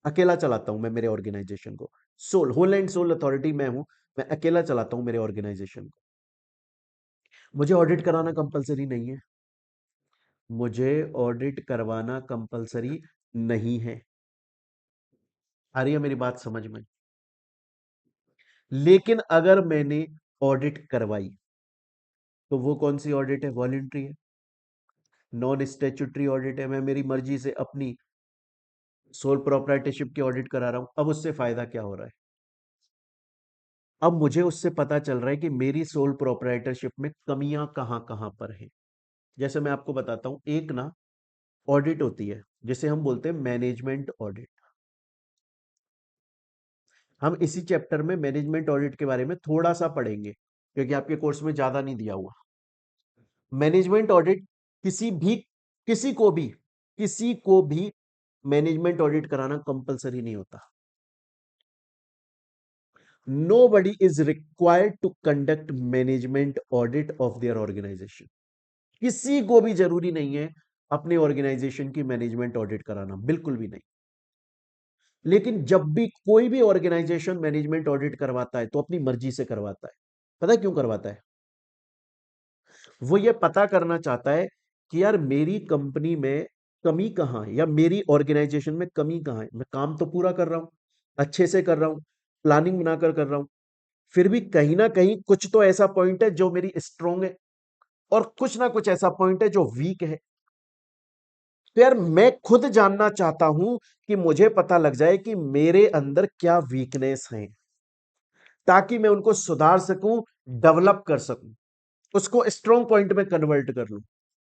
अकेला चलाता हूं मैं मेरे ऑर्गेनाइजेशन को। Sole, whole and sole authority मैं हूं, मैं अकेला चलाता हूं मेरे ऑर्गेनाइजेशन को। मुझे ऑडिट कराना कंपलसरी नहीं है, मुझे ऑडिट करवाना कंपलसरी नहीं है। आ रही है मेरी बात समझ में? लेकिन अगर मैंने ऑडिट करवाई तो वो कौन सी ऑडिट है? वॉलंटरी है, नॉन स्टैट्यूटरी ऑडिट है। मैं मेरी मर्जी से अपनी सोल प्रोप्राइटरशिप की ऑडिट करा रहा हूं। अब उससे फायदा क्या हो रहा है? अब मुझे उससे पता चल रहा है कि मेरी सोल प्रोप्राइटरशिप में कमियां कहां कहां पर हैं। जैसे मैं आपको बताता हूं, एक ना ऑडिट होती है जिसे हम बोलते हैं मैनेजमेंट ऑडिट। हम इसी चैप्टर में मैनेजमेंट ऑडिट के बारे में थोड़ा सा पढ़ेंगे, क्योंकि आपके कोर्स में ज्यादा नहीं दिया हुआ। मैनेजमेंट ऑडिट किसी भी, किसी को भी, किसी को भी मैनेजमेंट ऑडिट कराना कंपलसरी नहीं होता। Nobody is required to conduct management audit of their organization. किसी को भी जरूरी नहीं है अपने ऑर्गेनाइजेशन की मैनेजमेंट ऑडिट कराना, बिल्कुल भी नहीं। लेकिन जब भी कोई भी ऑर्गेनाइजेशन मैनेजमेंट ऑडिट करवाता है तो अपनी मर्जी से करवाता है। पता है क्यों करवाता है? वो ये पता करना चाहता है कि यार मेरी कंपनी में कमी कहां है, या मेरी ऑर्गेनाइजेशन में कमी कहां है। मैं काम तो पूरा कर रहा हूं, अच्छे से कर रहा हूं, प्लानिंग बनाकर कर रहा हूं, फिर भी कहीं ना कहीं कुछ तो ऐसा पॉइंट है जो मेरी स्ट्रांग है, और कुछ ना कुछ ऐसा पॉइंट है जो वीक है। तो यार मैं खुद जानना चाहता हूं कि मुझे पता लग जाए कि मेरे अंदर क्या वीकनेस है, ताकि मैं उनको सुधार सकूं, डेवलप कर सकूं, उसको स्ट्रांग पॉइंट में कन्वर्ट कर लूं।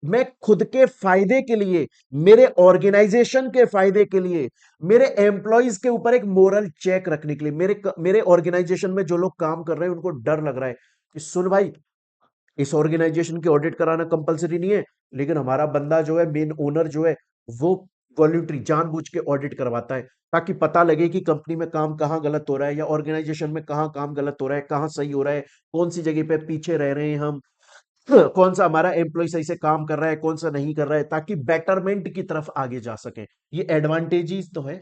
मैं खुद के फायदे के लिए, मेरे ऑर्गेनाइजेशन के फायदे के लिए, मेरे एम्प्लॉयज के ऊपर एक मोरल चेक रखने के लिए, मेरे ऑर्गेनाइजेशन में जो लोग काम कर रहे हैं उनको डर लग रहा है कि सुन भाई, इस ऑर्गेनाइजेशन की ऑडिट कराना कंपलसरी नहीं है, लेकिन हमारा बंदा जो है, मेन ओनर जो है, वो वॉलंटरी जानबूझ के ऑडिट करवाता है, ताकि पता लगे कि कंपनी में काम कहां गलत हो रहा है, या ऑर्गेनाइजेशन में कहां काम गलत हो रहा है, कहां सही हो रहा है, कौन सी जगह पे पीछे रह रहे हैं हम, कौन सा हमारा एम्प्लॉय सही से काम कर रहा है, कौन सा नहीं कर रहा है, ताकि बेटरमेंट की तरफ आगे जा सके। ये एडवांटेजेस तो है।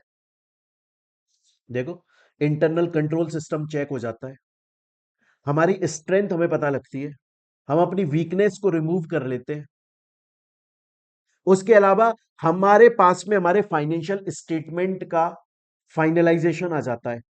देखो, इंटरनल कंट्रोल सिस्टम चेक हो जाता है, हमारी स्ट्रेंथ हमें पता लगती है, हम अपनी वीकनेस को रिमूव कर लेते हैं। उसके अलावा हमारे पास में हमारे फाइनेंशियल स्टेटमेंट का फाइनलाइजेशन आ जाता है,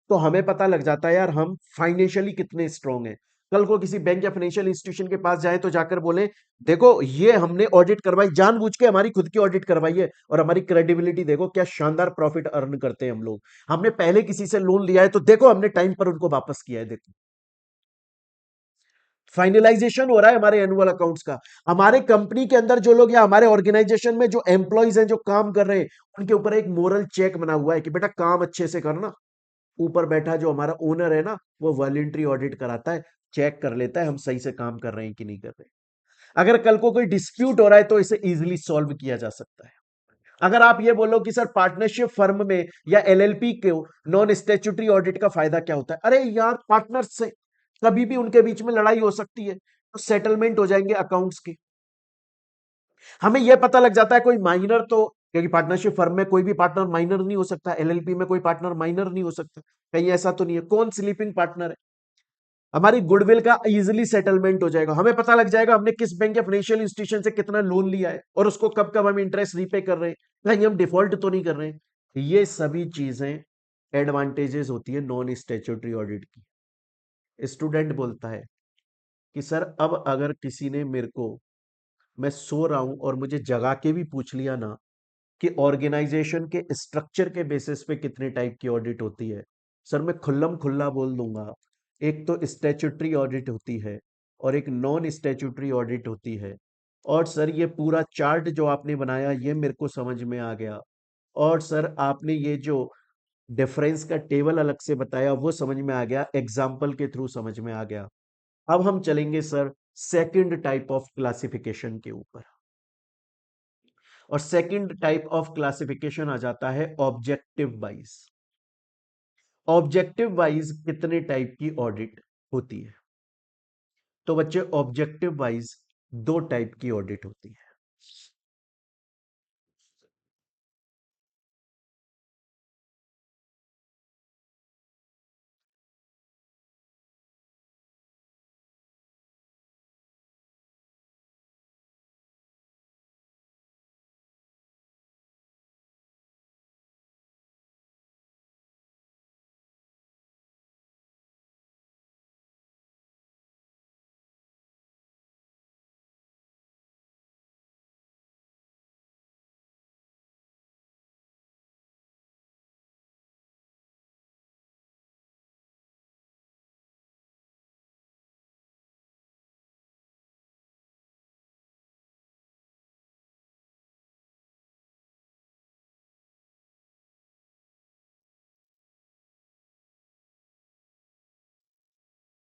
तो हमें पता लग जाता है यार हम फाइनेंशियली कितने स्ट्रांग हैं। कल को किसी बैंक या फाइनेंशियल इंस्टीट्यूशन के पास जाए तो जाकर बोले, देखो ये हमने ऑडिट करवाई, जानबूझ के हमारी खुद की ऑडिट करवाई है, और हमारी क्रेडिबिलिटी देखो, क्या शानदार प्रॉफिट अर्न करते हैं हम लोग। हमने पहले किसी से लोन लिया है तो देखो हमने टाइम पर उनको वापस किया है, देखो फाइनलाइजेशन हो रहा है हमारे एनुअल अकाउंट्स का। हमारे कंपनी के अंदर जो लोग, या हमारे ऑर्गेनाइजेशन में जो एम्प्लॉयज हैं जो काम कर रहे हैं, उनके ऊपर एक मोरल चेक बना हुआ है कि बेटा काम अच्छे से करना। ऊपर बैठा जो हमारा ओनर है ना, वो वॉलंटरी ऑडिट कराता है, चेक कर लेता है हम सही से काम कर रहे हैं कि नहीं कर रहे। अगर कल को कोई डिस्प्यूट हो रहा है तो इसे इजीली सॉल्व किया जा सकता है। अगर आप ये बोलो कि सर पार्टनरशिप फर्म में या एलएलपी के नॉन स्टैट्यूटरी ऑडिट का फायदा क्या होता है, अरे यार पार्टनर्स से कभी भी उनके बीच में लड़ाई हो सकती है, तो सेटलमेंट हो जाएंगे अकाउंट्स के। हमें यह पता लग जाता है कोई माइनर तो, क्योंकि पार्टनरशिप फर्म में कोई भी पार्टनर माइनर नहीं हो सकता, एलएलपी में कोई पार्टनर माइनर नहीं हो सकता, कहीं ऐसा तो नहीं है, कौन स्लीपिंग पार्टनर है। हमारी गुडविल का इजीली सेटलमेंट हो जाएगा, हमें पता लग जाएगा हमने किस बैंक या फाइनेंशियल इंस्टीट्यूशन से कितना लोन लिया है, और उसको कब कब हम इंटरेस्ट रीपे कर रहे हैं, कहीं हम डिफॉल्ट तो नहीं कर रहे हैं। ये सभी चीजें एडवांटेजेस होती है नॉन स्टैट्यूटरी ऑडिट की। स्टूडेंट बोलता है कि सर अब अगर किसी ने मेरे को, मैं सो रहा हूं और मुझे जगा के भी पूछ लिया ना कि ऑर्गेनाइजेशन के स्ट्रक्चर के बेसिस पे कितने टाइप की ऑडिट होती है, सर मैं खुल्लम खुल्ला बोल दूंगा, एक तो स्टैट्यूटरी ऑडिट होती है, और एक नॉन स्टैट्यूटरी ऑडिट होती है। और सर ये पूरा चार्ट जो आपने बनाया ये मेरे को समझ में आ गया, और सर आपने ये जो डिफरेंस का टेबल अलग से बताया वो समझ में आ गया, एग्जाम्पल के थ्रू समझ में आ गया। अब हम चलेंगे sir second type of classification के ऊपर, और सेकंड टाइप ऑफ क्लासिफिकेशन आ जाता है ऑब्जेक्टिव वाइज। ऑब्जेक्टिव वाइज कितने टाइप की ऑडिट होती है? तो बच्चे ऑब्जेक्टिव वाइज दो टाइप की ऑडिट होती है।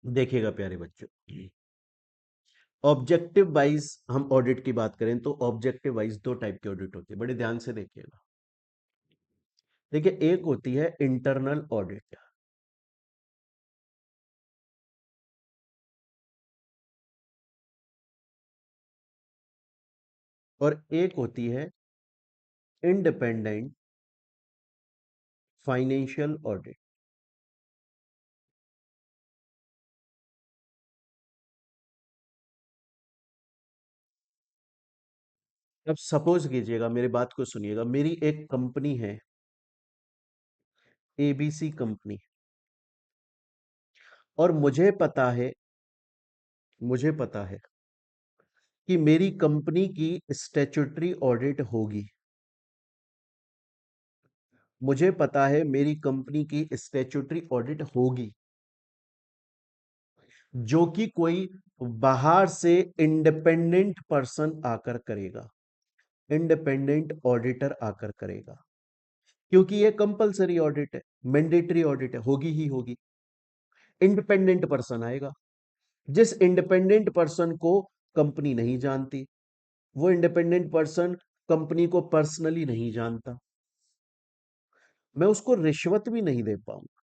देखिएगा प्यारे बच्चों, ऑब्जेक्टिव वाइज हम ऑडिट की बात करें तो ऑब्जेक्टिव वाइज दो टाइप की ऑडिट होती है, बड़े ध्यान से देखिएगा। देखिए, एक होती है इंटरनल ऑडिट, और एक होती है इंडिपेंडेंट फाइनेंशियल ऑडिट। अब सपोज कीजिएगा, मेरी बात को सुनिएगा, मेरी एक कंपनी है एबीसी कंपनी, और मुझे पता है कि मेरी कंपनी की स्टैट्यूटरी ऑडिट होगी। मुझे पता है मेरी कंपनी की स्टैट्यूटरी ऑडिट होगी, जो कि कोई बाहर से इंडिपेंडेंट पर्सन आकर करेगा, इंडिपेंडेंट ऑडिटर आकर करेगा, क्योंकि ये कंपलसरी ऑडिट है, मैंडेटरी ऑडिट है, होगी ही होगी। इंडिपेंडेंट पर्सन आएगा, जिस इंडिपेंडेंट पर्सन को कंपनी नहीं जानती, वो इंडिपेंडेंट पर्सन कंपनी को पर्सनली नहीं जानता, मैं उसको रिश्वत भी नहीं दे पाऊंगा।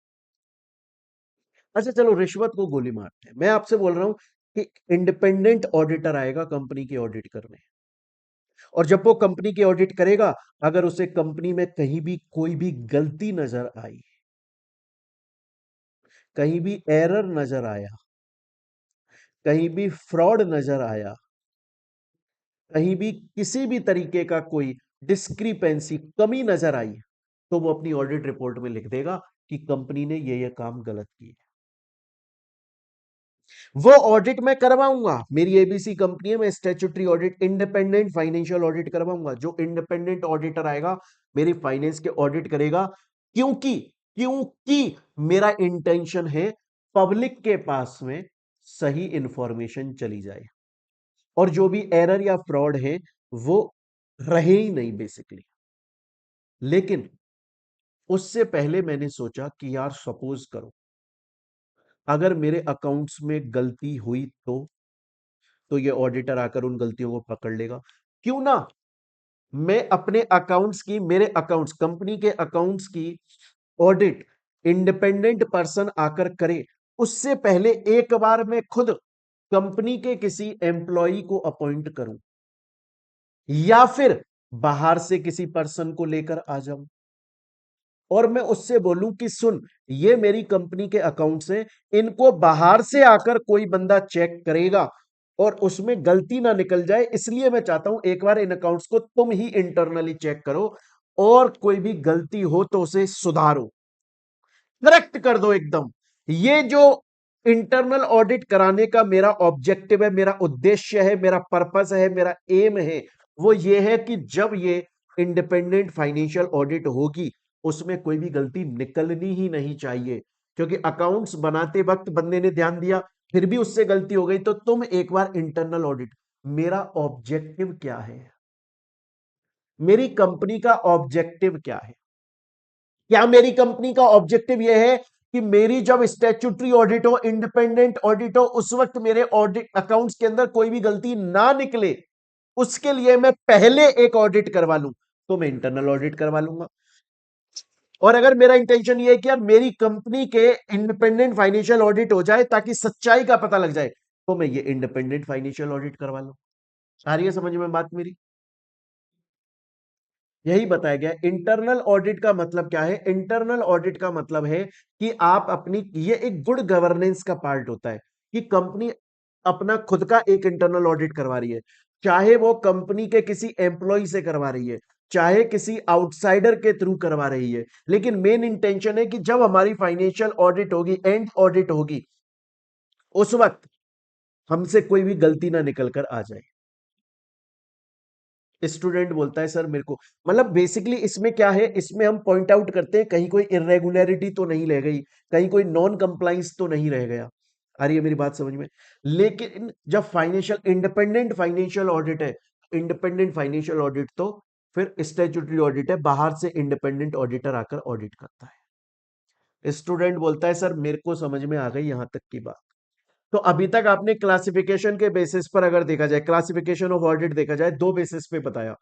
अच्छा चलो, रिश्वत को गोली मारते हैं, मैं आपसे बोल रहा हूं कि इंडिपेंडेंट ऑडिटर आएगा कंपनी की ऑडिट करने, और जब वो कंपनी की ऑडिट करेगा, अगर उसे कंपनी में कहीं भी कोई भी गलती नजर आई, कहीं भी एरर नजर आया, कहीं भी फ्रॉड नजर आया, कहीं भी किसी भी तरीके का कोई डिस्क्रिपेंसी, कमी नजर आई, तो वो अपनी ऑडिट रिपोर्ट में लिख देगा कि कंपनी ने ये काम गलत किया। वो ऑडिट मैं करवाऊंगा, मेरी एबीसी कंपनी है, मैं statutory audit, independent financial audit करवाऊंगा। जो इंडिपेंडेंट ऑडिटर आएगा, मेरी फाइनेंस के ऑडिट करेगा, क्योंकि क्योंकि मेरा इंटेंशन है पब्लिक के पास में सही इंफॉर्मेशन चली जाए, और जो भी एरर या फ्रॉड है वो रहे ही नहीं बेसिकली। लेकिन उससे पहले मैंने सोचा कि यार सपोज करो अगर मेरे अकाउंट्स में गलती हुई, तो ये ऑडिटर आकर उन गलतियों को पकड़ लेगा। क्यों ना मैं अपने अकाउंट्स की, मेरे अकाउंट्स, कंपनी के अकाउंट्स की ऑडिट इंडिपेंडेंट पर्सन आकर करे, उससे पहले एक बार मैं खुद कंपनी के किसी एम्प्लॉय को अपॉइंट करूं, या फिर बाहर से किसी पर्सन को लेकर आ जाऊं, और मैं उससे बोलूं कि सुन, ये मेरी कंपनी के अकाउंट्स हैं, इनको बाहर से आकर कोई बंदा चेक करेगा और उसमें गलती ना निकल जाए, इसलिए मैं चाहता हूं एक बार इन अकाउंट्स को तुम ही इंटरनली चेक करो, और कोई भी गलती हो तो उसे सुधारो, करेक्ट कर दो एकदम। ये जो इंटरनल ऑडिट कराने का मेरा ऑब्जेक्टिव है, मेरा उद्देश्य है, मेरा पर्पस है, मेरा एम है, वो ये है कि जब ये इंडिपेंडेंट फाइनेंशियल ऑडिट होगी, उसमें कोई भी गलती निकलनी ही नहीं चाहिए, क्योंकि अकाउंट्स बनाते वक्त बंदे ने ध्यान दिया, फिर भी उससे गलती हो गई, तो तुम एक बार इंटरनल ऑडिट। मेरा ऑब्जेक्टिव क्या है? मेरी कंपनी का ऑब्जेक्टिव क्या है? क्या मेरी कंपनी का ऑब्जेक्टिव यह है कि मेरी जब स्टैट्यूटरी ऑडिट हो, इंडिपेंडेंट ऑडिट हो, उस वक्त मेरे ऑडिट अकाउंट्स के अंदर कोई भी गलती ना निकले, उसके लिए मैं पहले एक ऑडिट करवा लूं, तो मैं इंटरनल ऑडिट करवा लूंगा। और अगर मेरा इंटेंशन ये है कि यार मेरी कंपनी के इंडिपेंडेंट फाइनेंशियल ऑडिट हो जाए ताकि सच्चाई का पता लग जाए, तो मैं ये इंडिपेंडेंट फाइनेंशियल ऑडिट करवा लूं। आ रही है समझ में बात मेरी? यही बताया गया। इंटरनल ऑडिट का मतलब क्या है? इंटरनल ऑडिट का मतलब है कि आप अपनी, ये एक गुड गवर्नेंस का पार्ट होता है कि कंपनी अपना खुद का एक इंटरनल ऑडिट करवा रही है, चाहे वो कंपनी के किसी एम्प्लॉय से करवा रही है, चाहे किसी आउटसाइडर के थ्रू करवा रही है, लेकिन मेन इंटेंशन है कि जब हमारी फाइनेंशियल ऑडिट होगी, एंड ऑडिट होगी, उस वक्त हमसे कोई भी गलती ना निकल कर आ जाए। स्टूडेंट बोलता है सर मेरे को, मतलब बेसिकली इसमें क्या है, इसमें हम पॉइंट आउट करते हैं कहीं कोई इरेगुलरिटी तो नहीं रह गई, कहीं कोई नॉन कंप्लाइंस तो नहीं रह गया। आ रही है मेरी बात समझ में? लेकिन जब फाइनेंशियल इंडिपेंडेंट फाइनेंशियल ऑडिट है, इंडिपेंडेंट फाइनेंशियल ऑडिट तो फिर स्टैट्यूटरी ऑडिट है, बाहर से इंडिपेंडेंट ऑडिटर आकर ऑडिट करता है। स्टूडेंट बोलता है सर मेरे को समझ में आ गई यहां तक की बात। तो अभी तक आपने क्लासिफिकेशन के बेसिस पर अगर देखा जाए, क्लासिफिकेशन ऑफ ऑडिट देखा जाए, दो बेसिस पे बताया।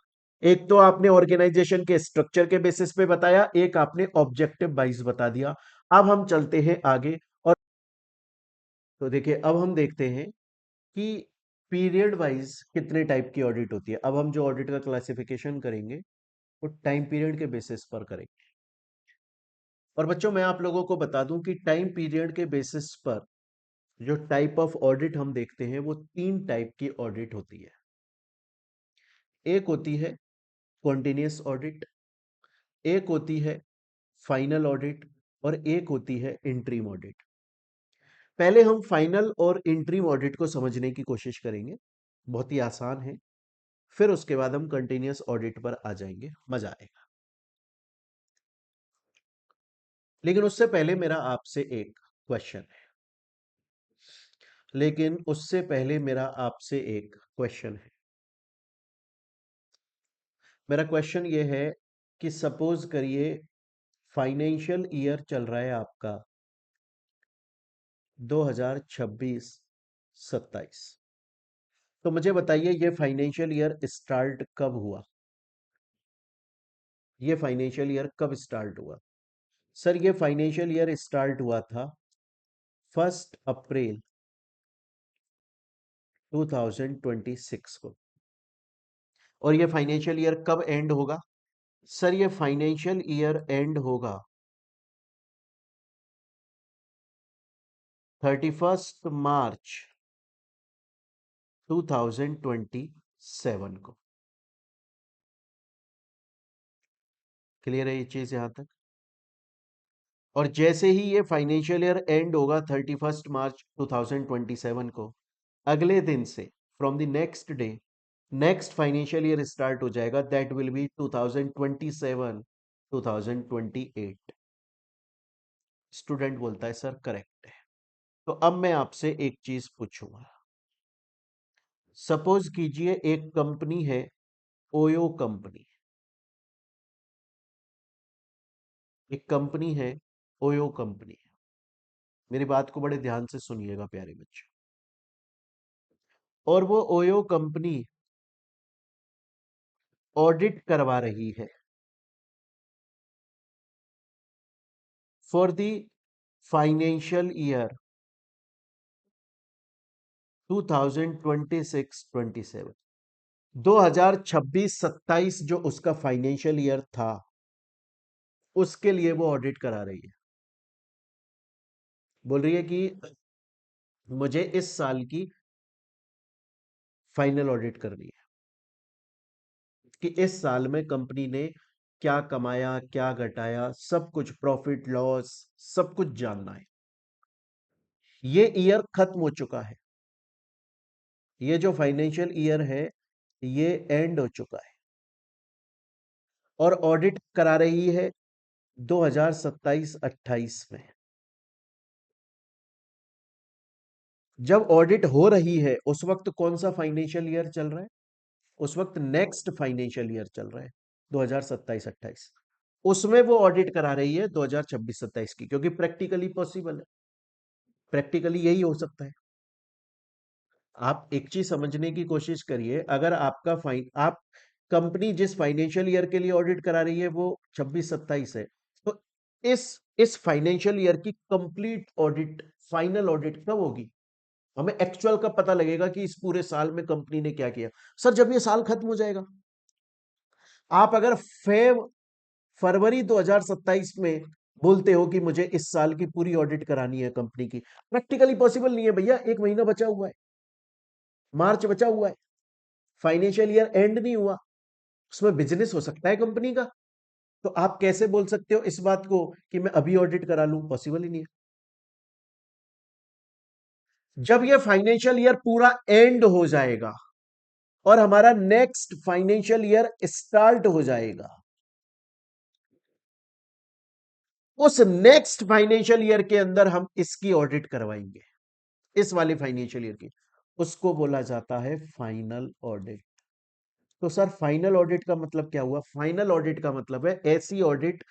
एक तो आपने ऑर्गेनाइजेशन के स्ट्रक्चर के बेसिस पे बताया, एक आपने ऑब्जेक्टिव वाइज बता दिया। अब हम चलते हैं आगे। और तो देखिए अब हम देखते हैं कि पीरियड वाइज कितने टाइप की ऑडिट होती है। अब हम जो ऑडिट का क्लासिफिकेशन करेंगे वो टाइम पीरियड के बेसिस पर करेंगे। और बच्चों मैं आप लोगों को बता दूं कि टाइम पीरियड के बेसिस पर जो टाइप ऑफ ऑडिट हम देखते हैं वो तीन टाइप की ऑडिट होती है। एक होती है कॉन्टिन्यूस ऑडिट, एक होती है फाइनल ऑडिट, और एक होती है इंटरिम ऑडिट। पहले हम फाइनल और इंटरिम ऑडिट को समझने की कोशिश करेंगे, बहुत ही आसान है। फिर उसके बाद हम कंटिन्यूस ऑडिट पर आ जाएंगे, मजा आएगा। लेकिन उससे पहले मेरा आपसे एक क्वेश्चन है, लेकिन उससे पहले मेरा आपसे एक क्वेश्चन है। मेरा क्वेश्चन ये है कि सपोज करिए फाइनेंशियल ईयर चल रहा है आपका 2026-27। तो मुझे बताइए ये फाइनेंशियल ईयर स्टार्ट कब हुआ? ये फाइनेंशियल ईयर कब स्टार्ट हुआ? सर ये फाइनेंशियल ईयर स्टार्ट हुआ था 1 अप्रैल 2026 को। और ये फाइनेंशियल ईयर कब एंड होगा? सर ये फाइनेंशियल ईयर एंड होगा 31 मार्च 2027 को। क्लियर है ये चीज यहां तक? और जैसे ही ये फाइनेंशियल ईयर एंड होगा 31 मार्च 2027 को, अगले दिन से, from the next day, next financial year start हो जाएगा, दैट विल बी 2027 2028। स्टूडेंट बोलता है सर करेक्ट है। तो अब मैं आपसे एक चीज पूछूंगा। सपोज कीजिए एक कंपनी है, ओयो कंपनी। एक कंपनी है, ओयो कंपनी। मेरी बात को बड़े ध्यान से सुनिएगा प्यारे बच्चों। और वो ओयो कंपनी ऑडिट करवा रही है फॉर द फाइनेंशियल ईयर 2026-27। 2026-27 जो उसका फाइनेंशियल ईयर था, उसके लिए वो ऑडिट करा रही है। बोल रही है कि मुझे इस साल की फाइनल ऑडिट करनी है कि इस साल में कंपनी ने क्या कमाया, क्या घटाया, सब कुछ, प्रॉफिट लॉस, सब कुछ जानना है। ये ईयर खत्म हो चुका है, ये जो फाइनेंशियल ईयर है ये एंड हो चुका है, और ऑडिट करा रही है 2027-28 में। जब ऑडिट हो रही है उस वक्त कौन सा फाइनेंशियल ईयर चल रहा है? उस वक्त नेक्स्ट फाइनेंशियल ईयर चल रहा है। 2027-28, उसमें वो ऑडिट करा रही है 2026-27 की, क्योंकि प्रैक्टिकली पॉसिबल है, प्रैक्टिकली यही हो सकता है। आप एक चीज समझने की कोशिश करिए, अगर आपका फाइन आप कंपनी जिस फाइनेंशियल ईयर के लिए ऑडिट करा रही है वो 26-27 है, तो इस फाइनेंशियल ईयर की कंप्लीट ऑडिट, फाइनल ऑडिट कब होगी? हमें एक्चुअल का पता लगेगा कि इस पूरे साल में कंपनी ने क्या किया। सर जब ये साल खत्म हो जाएगा, आप अगर फरवरी 2027 में बोलते हो कि मुझे इस साल की पूरी ऑडिट करानी है कंपनी की, प्रैक्टिकली पॉसिबल नहीं है भैया, एक महीना बचा हुआ है, मार्च बचा हुआ है, फाइनेंशियल ईयर एंड नहीं हुआ, उसमें बिजनेस हो सकता है कंपनी का। तो आप कैसे बोल सकते हो इस बात को कि मैं अभी ऑडिट करा लूं? पॉसिबल ही नहीं है। जब ये फाइनेंशियल ईयर पूरा एंड हो जाएगा और हमारा नेक्स्ट फाइनेंशियल ईयर स्टार्ट हो जाएगा, उस नेक्स्ट फाइनेंशियल ईयर के अंदर हम इसकी ऑडिट करवाएंगे, इस वाले फाइनेंशियल ईयर की, उसको बोला जाता है फाइनल ऑडिट। तो सर फाइनल ऑडिट का मतलब क्या हुआ? फाइनल ऑडिट का मतलब है ऐसी ऑडिट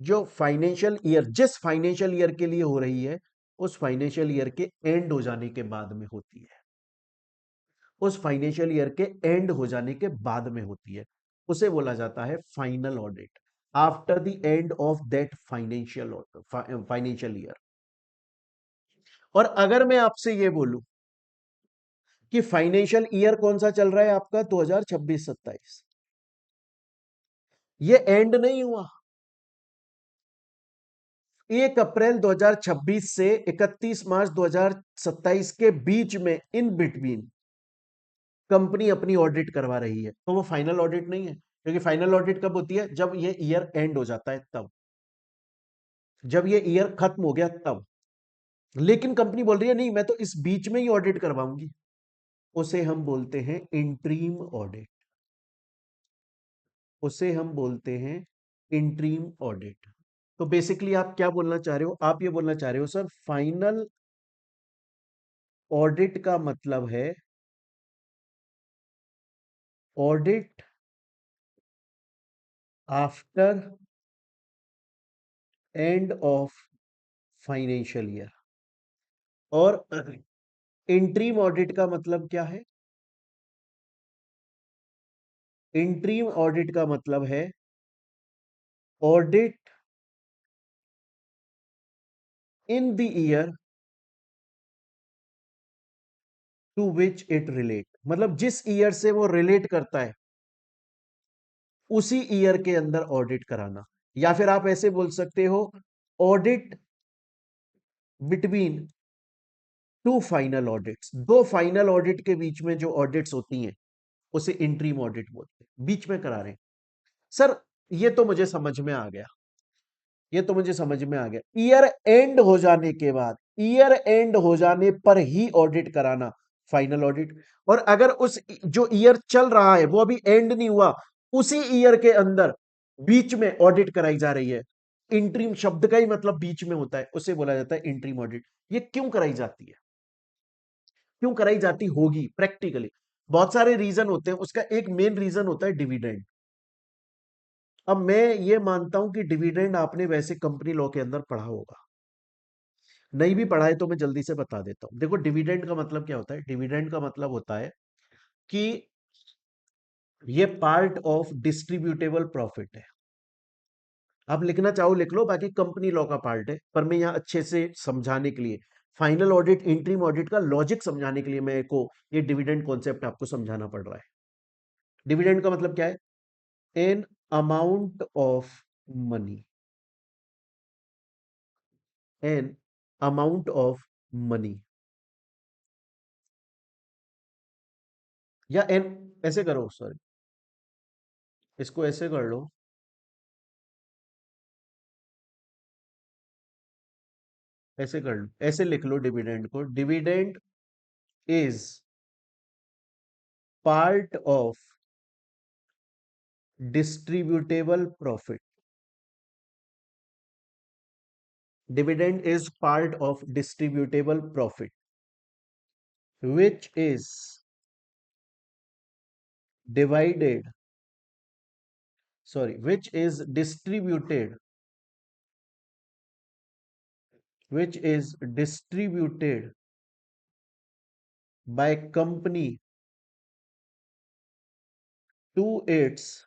जो फाइनेंशियल ईयर, जिस फाइनेंशियल ईयर के लिए हो रही है, उस फाइनेंशियल ईयर के एंड हो जाने के बाद में होती है, उस फाइनेंशियल ईयर के एंड हो जाने के बाद में होती है, उसे बोला जाता है final audit, after the end of that financial year. और अगर मैं आपसे ये बोलूं कि फाइनेंशियल ईयर कौन सा चल रहा है आपका, 2026-27, ये एंड नहीं हुआ, 1 अप्रैल 2026 से 31 मार्च 2027 के बीच में, इन बिटवीन कंपनी अपनी ऑडिट करवा रही है, तो वो फाइनल ऑडिट नहीं है, क्योंकि फाइनल ऑडिट कब होती है? जब ये ईयर एंड हो जाता है तब, जब ये ईयर खत्म हो गया तब। लेकिन कंपनी बोल रही है नहीं, मैं तो इस बीच में ही ऑडिट करवाऊंगी, उसे हम बोलते हैं इंट्रीम ऑडिट, उसे हम बोलते हैं इंट्रीम ऑडिट। तो बेसिकली आप क्या बोलना चाह रहे हो? आप ये बोलना चाह रहे हो सर फाइनल ऑडिट का मतलब है audit after end of financial year. और इंट्रीम ऑडिट का मतलब क्या है? इंट्रीम ऑडिट का मतलब है audit in the year to which it relate, मतलब जिस ईयर से वो रिलेट करता है उसी ईयर के अंदर ऑडिट कराना। या फिर आप ऐसे बोल सकते हो audit between two final audits, दो फाइनल ऑडिट के बीच में जो ऑडिट्स होती हैं उसे इंट्रीम ऑडिट बोलते हैं, बीच में करा रहे हैं। सर ये तो मुझे समझ में आ गया, ये तो मुझे समझ में आ गया, ईयर एंड हो जाने के बाद, ईयर एंड हो जाने पर ही ऑडिट कराना फाइनल ऑडिट। और अगर उस जो ईयर चल रहा है वो अभी एंड नहीं हुआ, उसी ईयर के अंदर बीच में ऑडिट कराई जा रही है, इंट्रीम शब्द का ही मतलब बीच में होता है, उसे बोला जाता है इंट्रीम ऑडिट। ये क्यों कराई जाती है? क्यों कराई जाती होगी प्रैक्टिकली? बहुत सारे रीजन होते हैं, उसका एक मेन रीजन होता है डिविडेंड। अब मैं ये मानता हूं कि डिविडेंड आपने वैसे कंपनी लॉ के अंदर पढ़ा होगा, नहीं भी पढ़ा है तो मैं जल्दी से बता देता हूं। देखो डिविडेंड का मतलब क्या होता है? डिविडेंड का मतलब होता है कि ये पार्ट ऑफ डिस्ट्रीब्यूटेबल प्रॉफिट है। आप लिखना चाहो लिख लो, बाकी कंपनी लॉ का पार्ट है, पर मैं यहां अच्छे से समझाने के लिए, फाइनल ऑडिट इंट्रीम ऑडिट का लॉजिक समझाने के लिए मेरे को ये डिविडेंड कॉन्सेप्ट आपको समझाना पड़ रहा है। डिविडेंड का मतलब क्या है? An amount of money, an amount of money, या एन, ऐसे करो, सॉरी, इसको ऐसे कर लो, ऐसे कर लो, ऐसे लिख लो डिविडेंड को, dividend is part of distributable profit, dividend is part of distributable profit which is divided sorry, which is distributed by company to its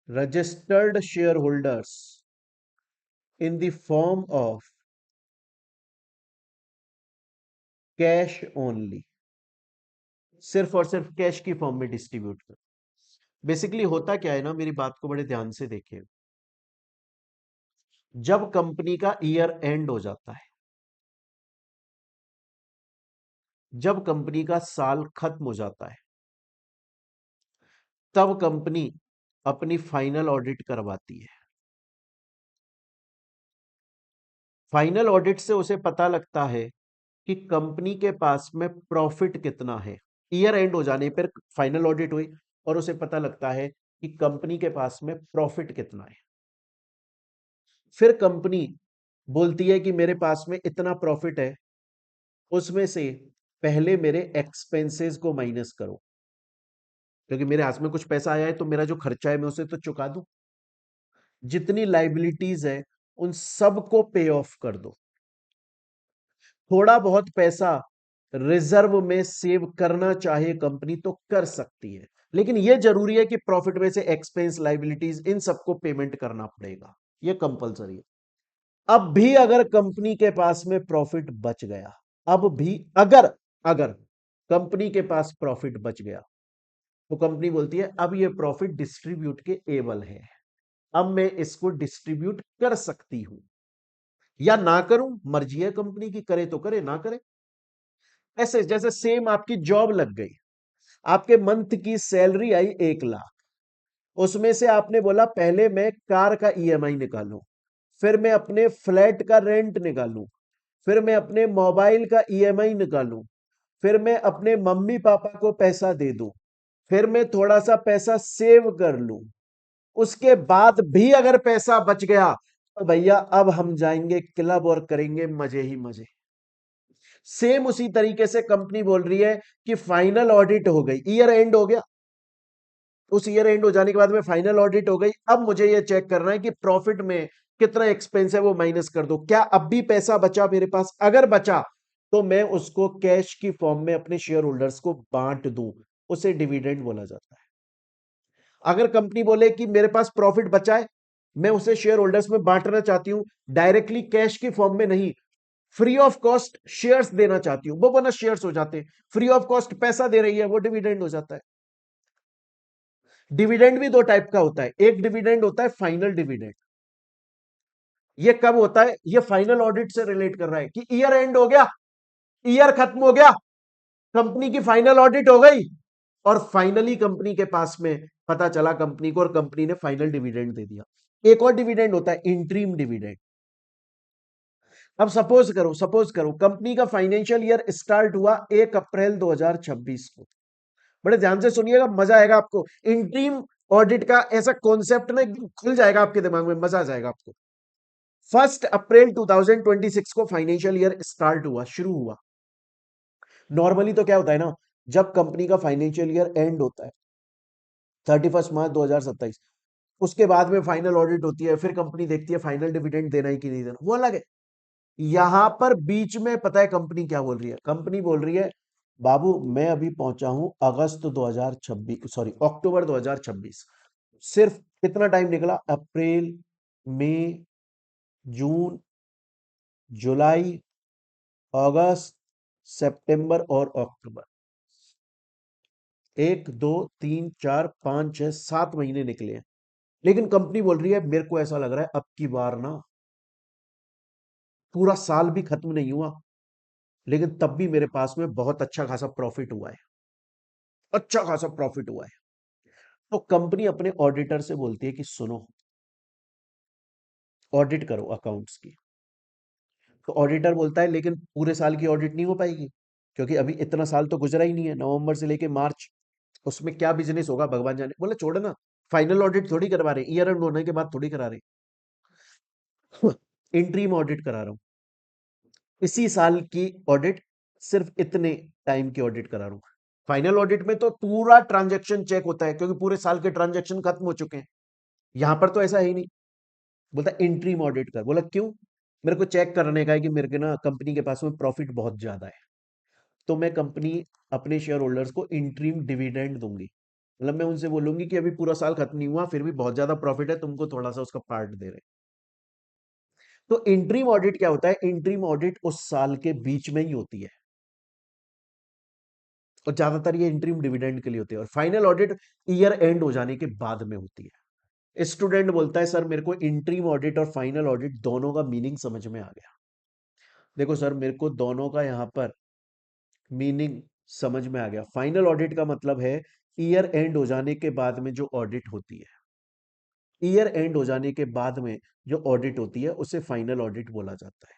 registered shareholders in the form of cash only, सिर्फ और सिर्फ cash की form में distribute कर। Basically होता क्या है ना, मेरी बात को बड़े ध्यान से देखिए। जब कंपनी का ईयर एंड हो जाता है, जब कंपनी का साल खत्म हो जाता है, तब कंपनी अपनी फाइनल ऑडिट करवाती है। फाइनल ऑडिट से उसे पता लगता है कि कंपनी के पास में प्रॉफिट कितना है। ईयर एंड हो जाने पर फाइनल ऑडिट हुई और उसे पता लगता है कि कंपनी के पास में प्रॉफिट कितना है। फिर कंपनी बोलती है कि मेरे पास में इतना प्रॉफिट है, उसमें से पहले मेरे एक्सपेंसेस को माइनस करो, क्योंकि मेरे हाथ में कुछ पैसा आया है तो मेरा जो खर्चा है मैं उसे तो चुका दूं। जितनी लाइबिलिटीज है उन सबको पे ऑफ कर दो। थोड़ा बहुत पैसा रिजर्व में सेव करना चाहे कंपनी तो कर सकती है, लेकिन यह जरूरी है कि प्रॉफिट में से एक्सपेंस, लाइबिलिटीज, इन सबको पेमेंट करना पड़ेगा, यह कंपलसरी है। अब भी अगर कंपनी के पास में प्रॉफिट बच गया, अब भी अगर अगर कंपनी के पास प्रॉफिट बच गया, तो कंपनी बोलती है अब ये प्रॉफिट डिस्ट्रीब्यूट के एबल है, अब मैं इसको डिस्ट्रीब्यूट कर सकती हूं या ना करूं, मर्जी है कंपनी की, करे तो करे, ना करे। ऐसे जैसे सेम आपकी जॉब लग गई, आपके मंथ की सैलरी आई 1 लाख, उसमें से आपने बोला पहले मैं कार का ईएमआई निकालूं, फिर मैं अपने फ्लैट का रेंट निकालूं, फिर मैं अपने मोबाइल का ईएमआई निकालूं, फिर मैं अपने मम्मी पापा को पैसा दे दूं, फिर मैं थोड़ा सा पैसा सेव कर लूं, उसके बाद भी अगर पैसा बच गया तो भैया अब हम जाएंगे क्लब और करेंगे मजे ही मजे। सेम उसी तरीके से कंपनी बोल रही है कि फाइनल ऑडिट हो गई, ईयर एंड हो गया, उस ईयर एंड हो जाने के बाद में फाइनल ऑडिट हो गई, अब मुझे यह चेक करना है कि प्रॉफिट में कितना एक्सपेंस है वो माइनस कर दो, क्या अब भी पैसा बचा मेरे पास? अगर बचा तो मैं उसको कैश की फॉर्म में अपने शेयर होल्डर्स को बांट दूं, उसे डिविडेंड बोला जाता है। अगर कंपनी बोले कि मेरे पास प्रॉफिट बचा है, मैं उसे शेयर होल्डर्स में बांटना चाहती हूं, डायरेक्टली कैश की फॉर्म में नहीं, फ्री ऑफ कॉस्ट शेयर्स देना चाहती हूं, वो बोनस शेयर्स हो जाते हैं, फ्री ऑफ कॉस्ट पैसा दे रही है, वो डिविडेंड हो जाता है। डिविडेंड भी दो टाइप का होता है, एक डिविडेंड होता है फाइनल डिविडेंड। ये कब होता है? ये फाइनल ऑडिट से रिलेट कर रहा है कि ईयर एंड हो गया, ईयर खत्म हो गया, कंपनी की फाइनल ऑडिट हो गई और फाइनली कंपनी के पास में पता चला कंपनी को, और कंपनी ने फाइनल डिविडेंड दे दिया। एक और डिविडेंड होता है इंट्रीम डिविडेंड। अब सपोज करो कंपनी का फाइनेंशियल ईयर स्टार्ट हुआ 1 अप्रैल 2026 को। बड़े ध्यान से सुनिएगा, मजा आएगा आपको। इंट्रीम ऑडिट का ऐसा कॉन्सेप्ट ना एकदम खुल जाएगा आपके दिमाग में, मजा आ जाएगा आपको। 1 अप्रैल 2026 को फाइनेंशियल ईयर स्टार्ट हुआ, शुरू हुआ। नॉर्मली तो क्या होता है ना, जब कंपनी का फाइनेंशियल ईयर एंड होता है 31 मार्च 2027, उसके बाद में फाइनल ऑडिट होती है, फिर कंपनी देखती है फाइनल डिविडेंड देना है कि नहीं देना, वो अलग है। यहां पर बीच में पता है कंपनी क्या बोल रही है? कंपनी बोल रही है बाबू मैं अभी पहुंचा हूं अगस्त 2026, सॉरी अक्टूबर 2026, सिर्फ कितना टाइम निकला? अप्रैल, मई, जून, जुलाई, अगस्त, सितंबर और अक्टूबर, 1 2 3 4 5 6 7 महीने निकले हैं। लेकिन कंपनी बोल रही है मेरे को ऐसा लग रहा है अब की बार ना पूरा साल भी खत्म नहीं हुआ, लेकिन तब भी मेरे पास में बहुत अच्छा खासा प्रॉफिट हुआ है, अच्छा खासा प्रॉफिट हुआ है। तो कंपनी अपने ऑडिटर से बोलती है कि सुनो, ऑडिट करो अकाउंट्स की। तो ऑडिटर बोलता है लेकिन पूरे साल की ऑडिट नहीं हो पाएगी, क्योंकि अभी इतना साल तो गुजरा ही नहीं है, नवंबर से लेके मार्च, उसमें क्या बिजनेस होगा भगवान जाने। बोले छोड़ो ना, फाइनल ऑडिट थोड़ी करवा रहे, ईयर एंड होने के बाद थोड़ी करा रहे, इंट्रीम ऑडिट करा रहा हूं, इसी साल की ऑडिट, सिर्फ इतने टाइम की ऑडिट करा रहा हूं। फाइनल ऑडिट में तो पूरा ट्रांजैक्शन चेक होता है, क्योंकि पूरे साल के ट्रांजैक्शन खत्म हो चुके हैं। यहां पर तो ऐसा ही नहीं। बोलता इंट्रीम ऑडिट कर। बोला क्यों? मेरे को चेक करने का है कि मेरे के ना कंपनी के पास में प्रॉफिट बहुत ज्यादा है, तो मैं कंपनी अपने शेयर होल्डर्स को इंट्रीम डिविडेंड दूंगी। मतलब मैं उनसे बोलूंगी कि अभी पूरा साल खत्म नहीं हुआ, फिर भी बहुत ज्यादा प्रॉफिट है, तुमको थोड़ा सा उसका पार्ट दे रहे। तो इंट्रीम ऑडिट क्या होता है? इंट्रीम ऑडिट उस साल के बीच में ही होती है, और ज्यादातर ये इंट्रीम डिविडेंड के लिए होती है। और फाइनल ऑडिट ईयर एंड हो जाने के बाद में होती है। स्टूडेंट बोलता है सर मेरे को इंट्रीम ऑडिट और फाइनल ऑडिट दोनों का मीनिंग समझ में आ गया। देखो सर, मेरे को दोनों का यहां पर मीनिंग समझ में आ गया। फाइनल ऑडिट का मतलब है ईयर एंड हो जाने के बाद में जो ऑडिट होती है। ईयर एंड हो जाने के बाद में जो ऑडिट होती है उसे फाइनल ऑडिट बोला जाता है।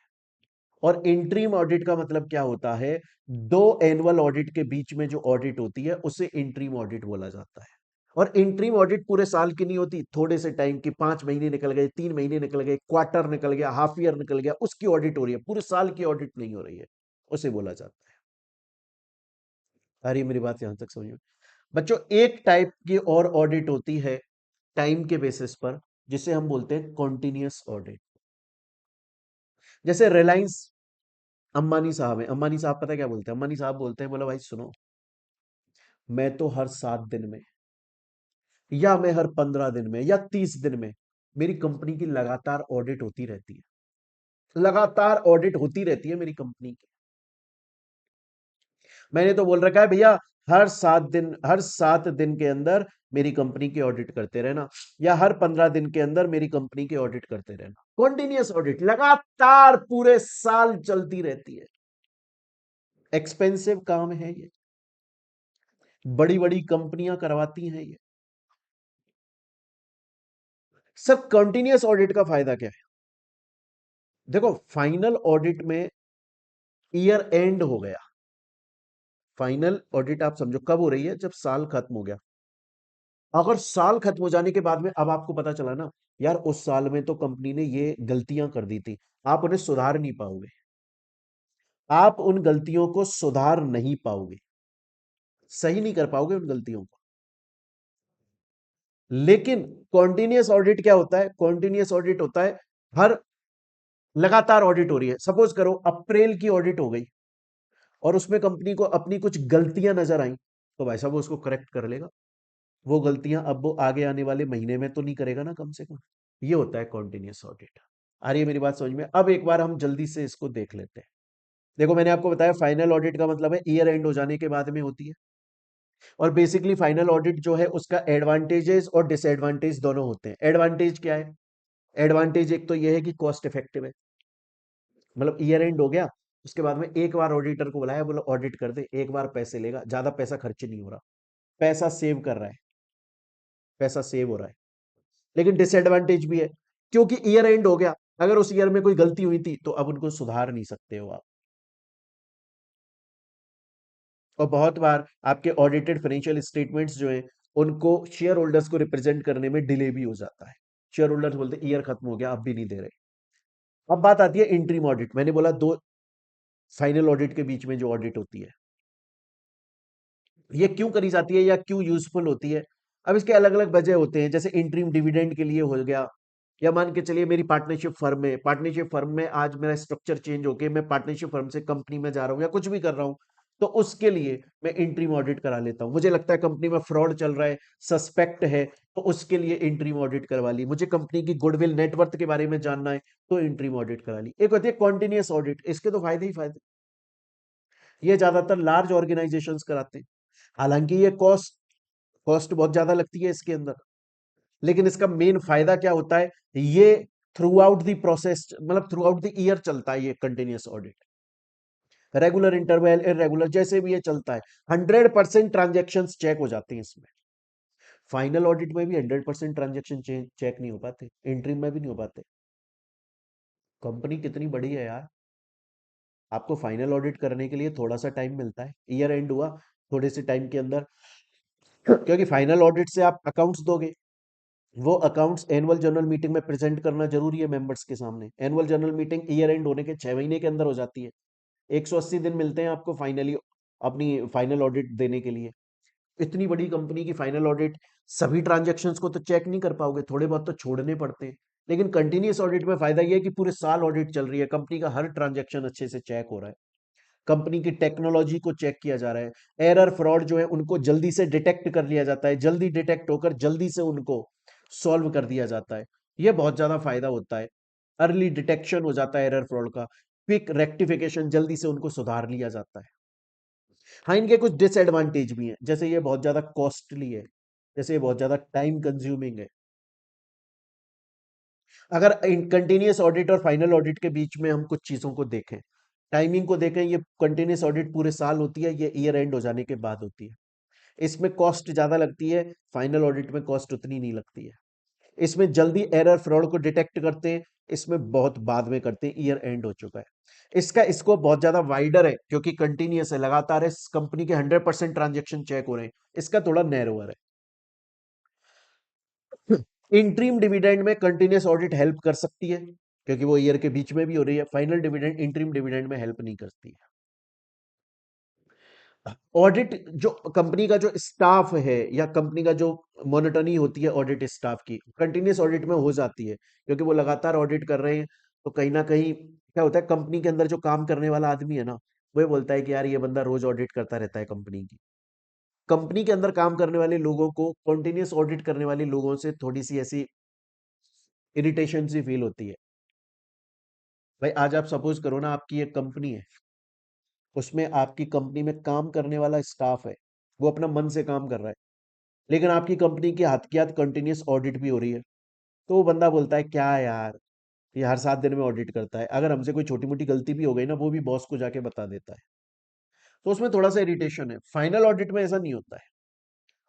और इंट्रीम ऑडिट का मतलब क्या होता है? दो एनुअल ऑडिट के बीच में जो ऑडिट होती है उसे इंट्रीम ऑडिट बोला जाता है। और इंट्रीम ऑडिट पूरे साल की नहीं होती, थोड़े से टाइम की, 5 महीने निकल गए, 3 महीने निकल गए, क्वार्टर निकल गया, हाफ ईयर निकल गया, उसकी ऑडिट हो रही है, पूरे साल की ऑडिट नहीं हो रही है, उसे बोला जाता है। आ रही है मेरी बात यहां तक समझ में? बच्चों, एक टाइप की और ऑडिट होती है टाइम के बेसिस पर, जिसे हम बोलते हैं कॉन्टिन्यूअस ऑडिट। जैसे रिलायंस अंबानी साहब है, अंबानी साहब पता है क्या बोलते हैं? अंबानी साहब बोलते हैं, बोला भाई सुनो, मैं तो हर 7 दिन में, या मैं हर 15 दिन में, या 30 दिन में मेरी कंपनी की लगातार ऑडिट होती रहती है। लगातार ऑडिट होती रहती है मेरी कंपनी की। मैंने तो बोल रखा है भैया, हर 7 दिन के अंदर मेरी कंपनी की ऑडिट करते रहना, या हर 15 दिन के अंदर मेरी कंपनी की ऑडिट करते रहना। कॉन्टिन्यूअस ऑडिट लगातार पूरे साल चलती रहती है। एक्सपेंसिव काम है ये, बड़ी बड़ी कंपनियां करवाती हैं ये। सर कंटिन्यूअस ऑडिट का फायदा क्या है? देखो, फाइनल ऑडिट में ईयर एंड हो गया। फाइनल ऑडिट आप समझो कब हो रही है? जब साल खत्म हो गया। अगर साल खत्म हो जाने के बाद में अब आपको पता चला ना, यार उस साल में तो कंपनी ने ये गलतियां कर दी थी, आप उन्हें सुधार नहीं पाओगे। आप उन गलतियों को सुधार नहीं पाओगे, सही नहीं कर पाओगे उन गलतियों को। लेकिन कॉन्टिन्यूअस ऑडिट क्या होता है? कॉन्टिन्यूअस ऑडिट होता है हर, लगातार ऑडिट हो रही है। सपोज करो अप्रैल की ऑडिट हो गई और उसमें कंपनी को अपनी कुछ गलतियां नजर आई, तो भाई साहब वो उसको करेक्ट कर लेगा। वो गलतियां अब वो आगे आने वाले महीने में तो नहीं करेगा ना, कम से कम। ये होता है कॉन्टिन्यूअस ऑडिट। आ रही है मेरी बात समझ में? अब एक बार हम जल्दी से इसको देख लेते हैं। देखो, मैंने आपको बताया फाइनल ऑडिट का मतलब है ईयर एंड हो जाने के बाद में होती है। और बेसिकली फाइनल ऑडिट जो है उसका एडवांटेजेस और डिसएडवांटेज दोनों होते हैं। एडवांटेज क्या है? एडवांटेज एक तो ये है कि कॉस्ट इफेक्टिव है। मतलब ईयर एंड हो गया, उसके बाद में एक बार ऑडिटर को बुलाया, बोला ऑडिट कर दे, एक बार पैसे लेगा, ज्यादा पैसा खर्च नहीं हो रहा, पैसा सेव कर रहा है, पैसा सेव हो रहा है। लेकिन डिसएडवांटेज भी है, क्योंकि ईयर एंड हो गया, अगर उस ईयर में कोई गलती हुई थी तो अब उनको सुधार नहीं सकते हो आप। और बहुत बार आपके ऑडिटेड फाइनेंशियल स्टेटमेंट्स जो हैं उनको शेयर होल्डर्स को रिप्रेजेंट करने में डिले भी हो जाता है। शेयर होल्डर्स बोलते हैं ईयर खत्म हो गया, अब भी नहीं दे रहे। अब बात आती है इंट्रीम ऑडिट। मैंने बोला दो फाइनल ऑडिट के बीच में जो ऑडिट होती है, ये क्यों करी जाती है या क्यों यूजफुल होती है? अब इसके अलग अलग वजह होते हैं। जैसे इंटरिम डिविडेंड के लिए हो गया, या मान के चलिए मेरी पार्टनरशिप फर्म है, पार्टनरशिप फर्म में आज मेरा स्ट्रक्चर चेंज होके मैं पार्टनरशिप फर्म से कंपनी में जा रहा हूं या कुछ भी कर रहा हूं, तो उसके लिए मैं इंटरिम ऑडिट करा लेता हूं। मुझे लगता है कंपनी में फ्रॉड चल रहा है, सस्पेक्ट है, तो उसके लिए इंटरिम ऑडिट करवा ली। मुझे कंपनी की गुडविल नेटवर्थ के बारे में जानना है, तो इंटरिम ऑडिट करा ली। एक होती है कॉन्टिन्यूअस ऑडिट, इसके तो फायदे ही फायदे। ये ज्यादातर लार्ज ऑर्गेनाइजेशंस कराते हैं। हालांकि ये कॉस्ट कॉस्ट बहुत ज्यादा लगती है इसके अंदर, लेकिन इसका मेन फायदा क्या होता है? ये थ्रू आउट द प्रोसेस, मतलब थ्रू आउट द ईयर चलता है ये continuous audit. Regular interval irregular जैसे भी ये चलता है, 100% ट्रांजेक्शन चेक हो जाते हैं इसमें। फाइनल ऑडिट में भी 100% ट्रांजेक्शन चेक नहीं हो पाते, इंट्रीम में भी नहीं हो पाते। कंपनी कितनी बड़ी है यार, आपको फाइनल ऑडिट करने के लिए थोड़ा सा टाइम मिलता है, ईयर एंड हुआ, थोड़े से टाइम के अंदर, क्योंकि फाइनल ऑडिट से आप अकाउंट्स दोगे, वो अकाउंट्स एनुअल जनरल मीटिंग में प्रेजेंट करना जरूरी है मेंबर्स के सामने। Annual general meeting year and होने के 6 महीने के अंदर हो जाती है। 180 दिन मिलते हैं आपको फाइनली अपनी फाइनल ऑडिट देने के लिए। इतनी बड़ी कंपनी की फाइनल ऑडिट सभी ट्रांजैक्शंस को तो चेक नहीं कर पाओगे, थोड़े बहुत तो छोड़ने पड़ते हैं। लेकिन कंटिन्यूअस ऑडिट में फायदा यह है कि पूरे साल ऑडिट चल रही है, कंपनी का हर ट्रांजैक्शन अच्छे से चेक हो रहा है, कंपनी की टेक्नोलॉजी को चेक किया जा रहा है, एरर फ्रॉड जो है उनको जल्दी से डिटेक्ट कर लिया जाता है, जल्दी डिटेक्ट होकर जल्दी से उनको सॉल्व कर दिया जाता है। यह बहुत ज्यादा फायदा होता है, अर्ली डिटेक्शन हो जाता है एरर फ्रॉड का, क्विक रेक्टिफिकेशन, जल्दी से उनको सुधार लिया जाता है। हाँ, इनके कुछ डिसएडवांटेज भी हैं, जैसे ये बहुत ज्यादा कॉस्टली है, जैसे ये बहुत ज्यादा टाइम कंज्यूमिंग है। अगर कंटिन्यूअस ऑडिट और फाइनल ऑडिट के बीच में हम कुछ चीजों को देखें, टाइमिंग को देखें, ये कंटिन्यूअस ऑडिट पूरे साल होती है, ये ईयर एंड हो जाने के बाद होती है। इसमें कॉस्ट ज्यादा लगती है, फाइनल ऑडिट में कॉस्ट उतनी नहीं लगती है। इसमें जल्दी एरर फ्रॉड को डिटेक्ट करते हैं, इसमें बहुत बाद में करते हैं, ईयर एंड हो चुका है। इसका स्कोप बहुत ज्यादा वाइडर है, क्योंकि कंटिन्यूअस है, लगातार है, कंपनी के 100% ट्रांजेक्शन चेक हो रहे हैं। इसका थोड़ा नैरोअर है। इंट्रीम डिविडेंड में कंटिन्यूअस ऑडिट हेल्प कर सकती है, क्योंकि वो ईयर के बीच में भी हो रही है। फाइनल डिविडेंड इंट्रीम डिविडेंड में हेल्प नहीं करती है। ऑडिट जो कंपनी का जो स्टाफ है या कंपनी का जो मॉनिटरिंग होती है ऑडिट स्टाफ की, कंटिन्यूअस ऑडिट में हो जाती है, क्योंकि वो लगातार ऑडिट कर रहे हैं। तो कहीं ना कहीं क्या होता है, कंपनी के अंदर जो काम करने वाला आदमी है ना, वो बोलता है कि यार ये बंदा रोज ऑडिट करता रहता है कंपनी की। कंपनी के अंदर काम करने वाले लोगों को कंटिन्यूअस ऑडिट करने वाले लोगों से थोड़ी सी ऐसी इरिटेशन सी फील होती है। भाई आज आप सपोज करो ना, आपकी एक कंपनी है, उसमें आपकी कंपनी में काम करने वाला स्टाफ है, वो अपना मन से काम कर रहा है, लेकिन आपकी कंपनी की हाथ की हाथ कंटिन्यूअस ऑडिट भी हो रही है। तो वो बंदा बोलता है क्या यार, ये हर 7 दिन में ऑडिट करता है, अगर हमसे कोई छोटी मोटी गलती भी हो गई ना, वो भी बॉस को जाके बता देता है। तो उसमें थोड़ा सा इरिटेशन है। फाइनल ऑडिट में ऐसा नहीं होता है।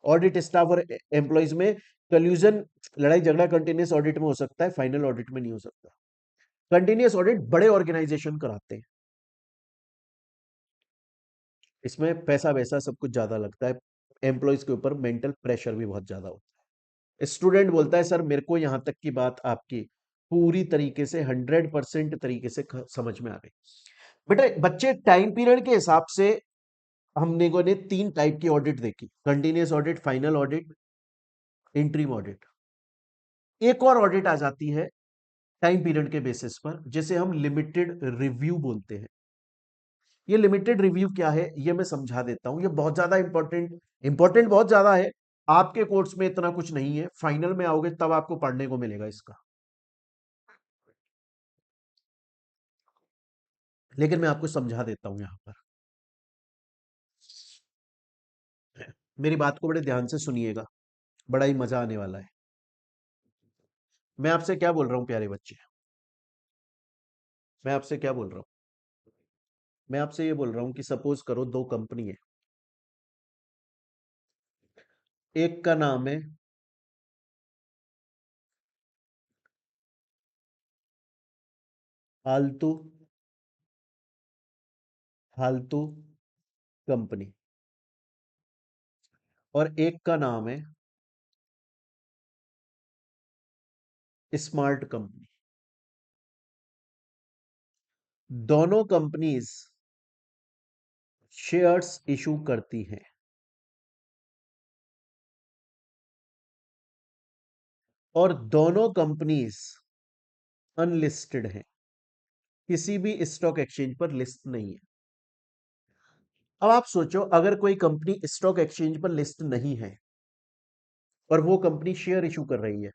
ऑडिट स्टाफ और एम्प्लॉयज में कल्यूजन, लड़ाई झगड़ा कंटिन्यूअस ऑडिट में हो सकता है, फाइनल ऑडिट में नहीं हो सकता। कंटिन्यूअस ऑडिट बड़े ऑर्गेनाइजेशन कराते हैं, इसमें पैसा वैसा सब कुछ ज्यादा लगता है, एम्प्लॉयज के ऊपर मेंटल प्रेशर भी बहुत ज्यादा होता है। स्टूडेंट बोलता है सर मेरे को यहां तक की बात आपकी पूरी तरीके से 100% तरीके से समझ में आ गई। बेटा बच्चे, टाइम पीरियड के हिसाब से हमने को ने 3 टाइप की ऑडिट देखी, continuous audit, final audit, interim audit. एक और ऑडिट आ जाती है टाइम पीरियड के बेसिस पर, जिसे हम लिमिटेड रिव्यू बोलते हैं। ये लिमिटेड रिव्यू क्या है, ये मैं समझा देता हूं। ये बहुत ज्यादा इंपॉर्टेंट, इंपॉर्टेंट बहुत ज्यादा है। आपके कोर्स में इतना कुछ नहीं है, फाइनल में आओगे तब आपको पढ़ने को मिलेगा इसका, लेकिन मैं आपको समझा देता हूं यहां पर। मेरी बात को बड़े ध्यान से सुनिएगा, बड़ा ही मजा आने वाला है। मैं आपसे क्या बोल रहा हूं प्यारे बच्चे, मैं आपसे क्या बोल रहा हूं, मैं आपसे ये बोल रहा हूं कि सपोज करो 2 कंपनी है, एक का नाम है फालतू फालतू कंपनी, और एक का नाम है स्मार्ट कंपनी। दोनों कंपनीज शेयर्स इशू करती हैं, और दोनों कंपनीज अनलिस्टेड हैं, किसी भी स्टॉक एक्सचेंज पर लिस्ट नहीं है। अब आप सोचो, अगर कोई कंपनी स्टॉक एक्सचेंज पर लिस्ट नहीं है और वो कंपनी शेयर इशू कर रही है,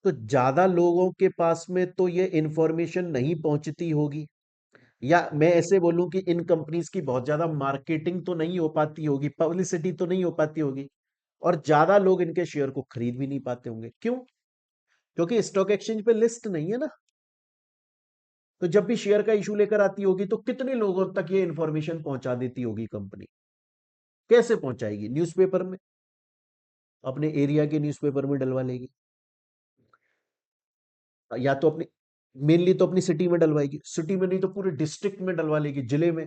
तो ज्यादा लोगों के पास में तो ये इंफॉर्मेशन नहीं पहुंचती होगी, या मैं ऐसे बोलूं कि इन कंपनीज की बहुत ज्यादा मार्केटिंग तो नहीं हो पाती होगी, पब्लिसिटी तो नहीं हो पाती होगी, और ज्यादा लोग इनके शेयर को खरीद भी नहीं पाते होंगे। क्यों? क्योंकि स्टॉक एक्सचेंज पे लिस्ट नहीं है ना। तो जब भी शेयर का इशू लेकर आती होगी, तो कितने लोगों तक ये इंफॉर्मेशन पहुंचा देती होगी कंपनी? कैसे पहुंचाएगी? न्यूज़पेपर में, अपने एरिया के न्यूज़पेपर में डलवा लेगी, या तो अपनी, मेनली तो अपनी सिटी में डलवाएगी, सिटी में नहीं तो पूरे डिस्ट्रिक्ट में डलवा लेगी, जिले में,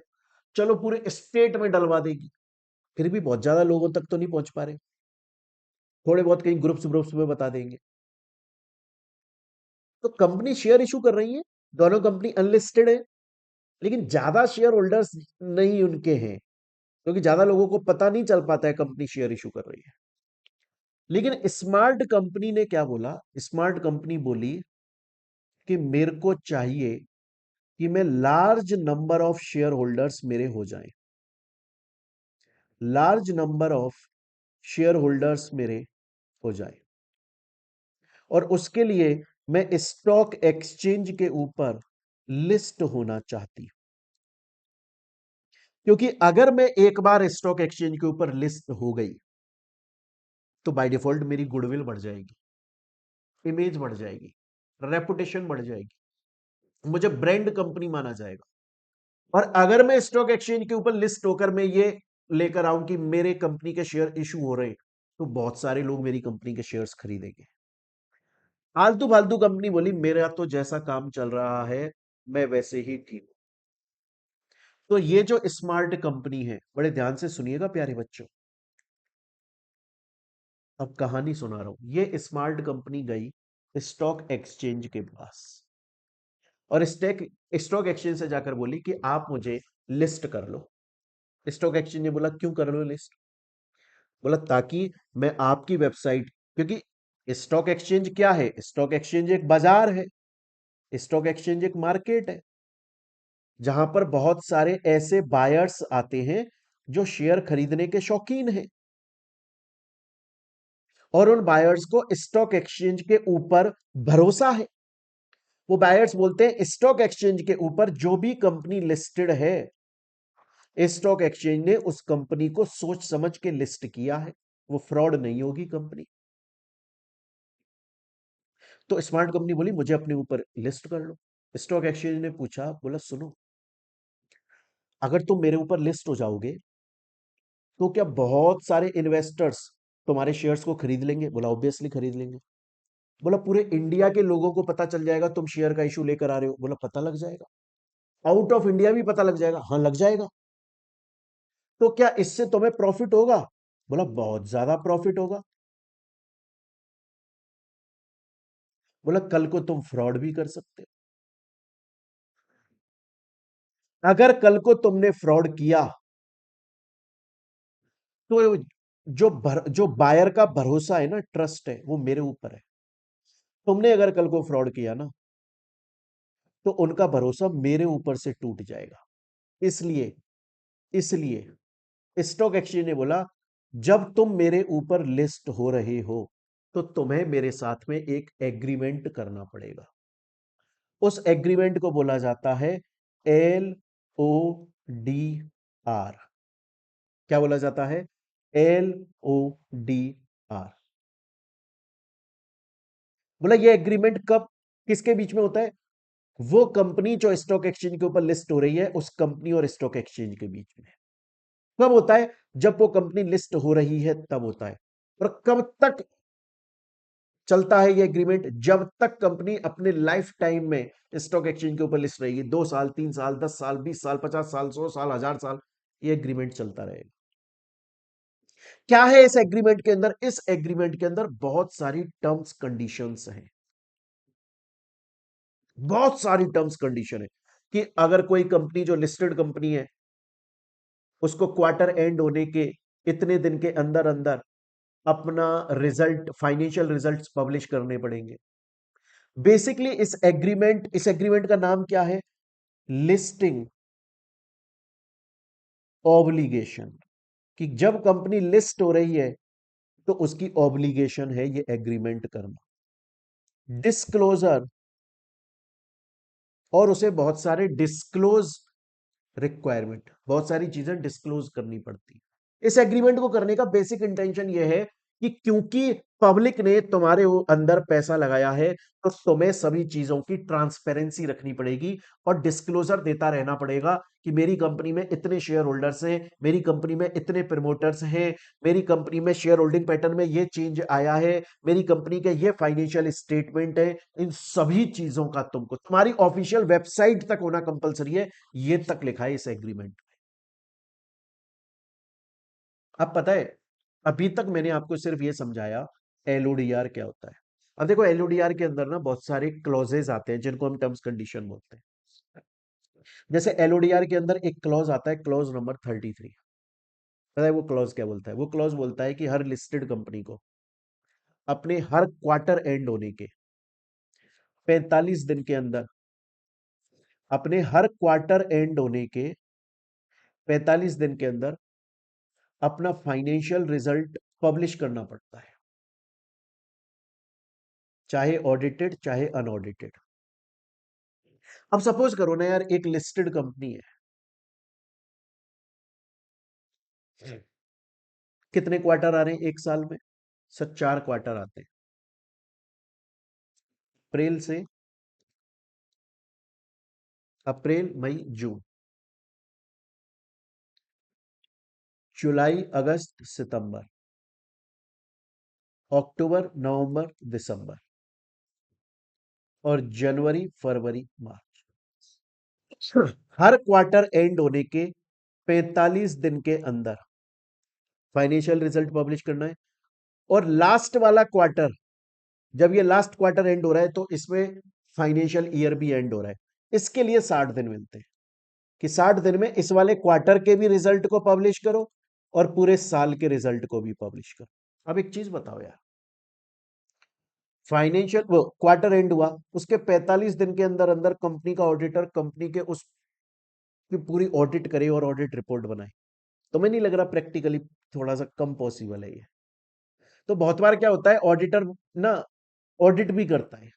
चलो पूरे स्टेट में डलवा देगी। फिर भी बहुत ज्यादा लोगों तक तो नहीं पहुंच पा रहे, थोड़े बहुत कहीं ग्रुप्स ग्रुप्स में बता देंगे। तो कंपनी शेयर इशू कर रही है, दोनों कंपनी अनलिस्टेड है, लेकिन ज्यादा शेयर होल्डर्स नहीं उनके हैं, क्योंकि ज्यादा लोगों को पता नहीं चल पाता है कंपनी शेयर इशू कर रही है। लेकिन स्मार्ट कंपनी ने क्या बोला, स्मार्ट कंपनी बोली कि मेरे को चाहिए कि मैं large number of share holders मेरे हो जाएं, large number of share holders मेरे हो जाए, और उसके लिए मैं स्टॉक एक्सचेंज के ऊपर लिस्ट होना चाहती हूं। क्योंकि अगर मैं एक बार स्टॉक एक्सचेंज के ऊपर लिस्ट हो गई तो बाय डिफॉल्ट मेरी गुडविल बढ़ जाएगी, इमेज बढ़ जाएगी, रेपुटेशन बढ़ जाएगी, मुझे ब्रांड कंपनी माना जाएगा। और अगर मैं स्टॉक एक्सचेंज के ऊपर लिस्ट होकर मैं ये लेकर आऊं कि मेरे कंपनी के शेयर इशू हो रहे हैं, तो बहुत सारे लोग मेरी कंपनी के शेयर्स खरीदेंगे। फालतू फालतू कंपनी बोली मेरा तो जैसा काम चल रहा है मैं वैसे ही ठीक हूं। तो ये जो स्मार्ट कंपनी है, बड़े ध्यान से सुनिएगा प्यारे बच्चों, अब कहानी सुना रहा हूं। ये स्मार्ट कंपनी गई स्टॉक एक्सचेंज के पास, और स्टॉक एक्सचेंज से जाकर बोली कि आप मुझे लिस्ट कर लो। स्टॉक एक्सचेंज ने बोला क्यों कर लो लिस्ट? बोला ताकि मैं आपकी वेबसाइट, क्योंकि स्टॉक एक्सचेंज क्या है, स्टॉक एक्सचेंज एक बाजार है, स्टॉक एक्सचेंज एक मार्केट है, जहां पर बहुत सारे ऐसे बायर्स आते हैं जो शेयर खरीदने के शौकीन हैं, और उन बायर्स को स्टॉक एक्सचेंज के ऊपर भरोसा है। वो बायर्स बोलते हैं स्टॉक एक्सचेंज के ऊपर जो भी कंपनी लिस्टेड है, स्टॉक एक्सचेंज ने उस कंपनी को सोच समझ के लिस्ट किया है, वो फ्रॉड नहीं होगी कंपनी। तो स्मार्ट कंपनी बोली मुझे अपने ऊपर लिस्ट कर लो। स्टॉक एक्सचेंज ने पूछा, बोला सुनो, अगर तुम मेरे ऊपर लिस्ट हो जाओगे तो क्या बहुत सारे इन्वेस्टर्स तुम्हारे शेयर्स को खरीद लेंगे? बोला ऑब्वियसली खरीद लेंगे। बोला पूरे इंडिया के लोगों को पता चल जाएगा तुम शेयर का इशू लेकर आ रहे हो? बोला पता लग जाएगा। आउट ऑफ इंडिया भी पता लग जाएगा? हाँ लग जाएगा। तो क्या इससे तुम्हें प्रॉफिट होगा? बोला बहुत ज्यादा प्रॉफिट होगा। बोला कल को तुम फ्रॉड भी कर सकते हो, अगर कल को तुमने फ्रॉड किया तो जो बायर का भरोसा है ना, ट्रस्ट है, वो मेरे ऊपर है। तुमने अगर कल को फ्रॉड किया ना, तो उनका भरोसा मेरे ऊपर से टूट जाएगा। इसलिए इसलिए स्टॉक एक्सचेंज ने बोला जब तुम मेरे ऊपर लिस्ट हो रहे हो तो तुम्हें मेरे साथ में एक एग्रीमेंट करना पड़ेगा। उस एग्रीमेंट को बोला जाता है LODR। क्या बोला जाता है? LODR। बोला ये एग्रीमेंट कब, किसके बीच में होता है? वो कंपनी जो स्टॉक एक्सचेंज के ऊपर लिस्ट हो रही है, उस कंपनी और स्टॉक एक्सचेंज के बीच में। कब होता है? जब वो कंपनी लिस्ट हो रही है तब होता है। और कब तक चलता है ये एग्रीमेंट? जब तक कंपनी अपने लाइफ टाइम में स्टॉक एक्सचेंज के ऊपर लिस्ट रहेगी, 2 साल, 3 साल, 10 साल, 20 साल, 50 साल, 100 साल, 1000 साल, ये एग्रीमेंट चलता रहेगा। क्या है इस एग्रीमेंट के अंदर? इस एग्रीमेंट के अंदर बहुत सारी टर्म्स कंडीशंस हैं, बहुत सारी टर्म्स कंडीशन है, कि अगर कोई कंपनी जो लिस्टेड कंपनी है, उसको क्वार्टर एंड होने के इतने दिन के अंदर अंदर अपना रिजल्ट, फाइनेंशियल रिजल्ट्स पब्लिश करने पड़ेंगे। बेसिकली इस एग्रीमेंट का नाम क्या है? Listing obligation. कि जब कंपनी लिस्ट हो रही है तो उसकी ऑब्लिगेशन है ये एग्रीमेंट करना, डिस्क्लोजर, और उसे बहुत सारे डिस्क्लोज रिक्वायरमेंट, बहुत सारी चीजें डिस्क्लोज करनी पड़ती है। इस एग्रीमेंट को करने का बेसिक इंटेंशन यह है कि क्योंकि पब्लिक ने तुम्हारे अंदर पैसा लगाया है, तो तुम्हें सभी चीजों की ट्रांसपेरेंसी रखनी पड़ेगी और डिस्क्लोजर देता रहना पड़ेगा कि मेरी कंपनी में इतने शेयर होल्डर्स हैं, मेरी कंपनी में इतने प्रमोटर्स हैं, मेरी कंपनी में शेयर होल्डिंग पैटर्न में ये चेंज आया है, मेरी कंपनी के ये फाइनेंशियल स्टेटमेंट है। इन सभी चीजों का तुमको तुम्हारी ऑफिशियल वेबसाइट तक होना कंपलसरी है। ये तक लिखा है इस एग्रीमेंट। अब पता है, अभी तक मैंने आपको सिर्फ ये समझाया एलओडीआर क्या होता है। अब देखो एलओडीआर के अंदर ना बहुत सारे क्लॉजेज आते हैं जिनको हम टर्म्स कंडीशन बोलते हैं। जैसे एलओडीआर के अंदर एक क्लॉज आता है, क्लॉज नंबर 33। पता है वो क्लॉज क्या बोलता है? वो क्लॉज बोलता है कि हर लिस्टेड कंपनी को अपने हर क्वार्टर एंड होने के 45 दिन के अंदर, अपने हर क्वार्टर एंड होने के 45 दिन के अंदर अपना फाइनेंशियल रिजल्ट पब्लिश करना पड़ता है, चाहे ऑडिटेड चाहे अनऑडिटेड। अब सपोज करो ना यार, एक लिस्टेड कंपनी है, कितने क्वार्टर आ रहे हैं एक साल में? सर 4 क्वार्टर आते हैं, अप्रैल से, अप्रैल मई जून, जुलाई अगस्त सितंबर, अक्टूबर नवंबर दिसंबर, और जनवरी फरवरी मार्च। हर क्वार्टर एंड होने के 45 दिन के अंदर फाइनेंशियल रिजल्ट पब्लिश करना है। और लास्ट वाला क्वार्टर, जब ये लास्ट क्वार्टर एंड हो रहा है तो इसमें फाइनेंशियल ईयर भी एंड हो रहा है। इसके लिए 60 दिन मिलते हैं कि 60 दिन में इस वाले क्वार्टर के भी रिजल्ट को पब्लिश करो और पूरे साल के रिजल्ट को भी पब्लिश करो। अब एक चीज बताओ यार, फाइनेंशियल वो क्वार्टर एंड हुआ, उसके 45 दिन के अंदर अंदर कंपनी का ऑडिटर कंपनी के उस की पूरी ऑडिट करे और ऑडिट रिपोर्ट बनाए, तो मैं नहीं लग रहा प्रैक्टिकली थोड़ा सा कम पॉसिबल है ये। तो बहुत बार क्या होता है, ऑडिटर ना ऑडिट भी करता है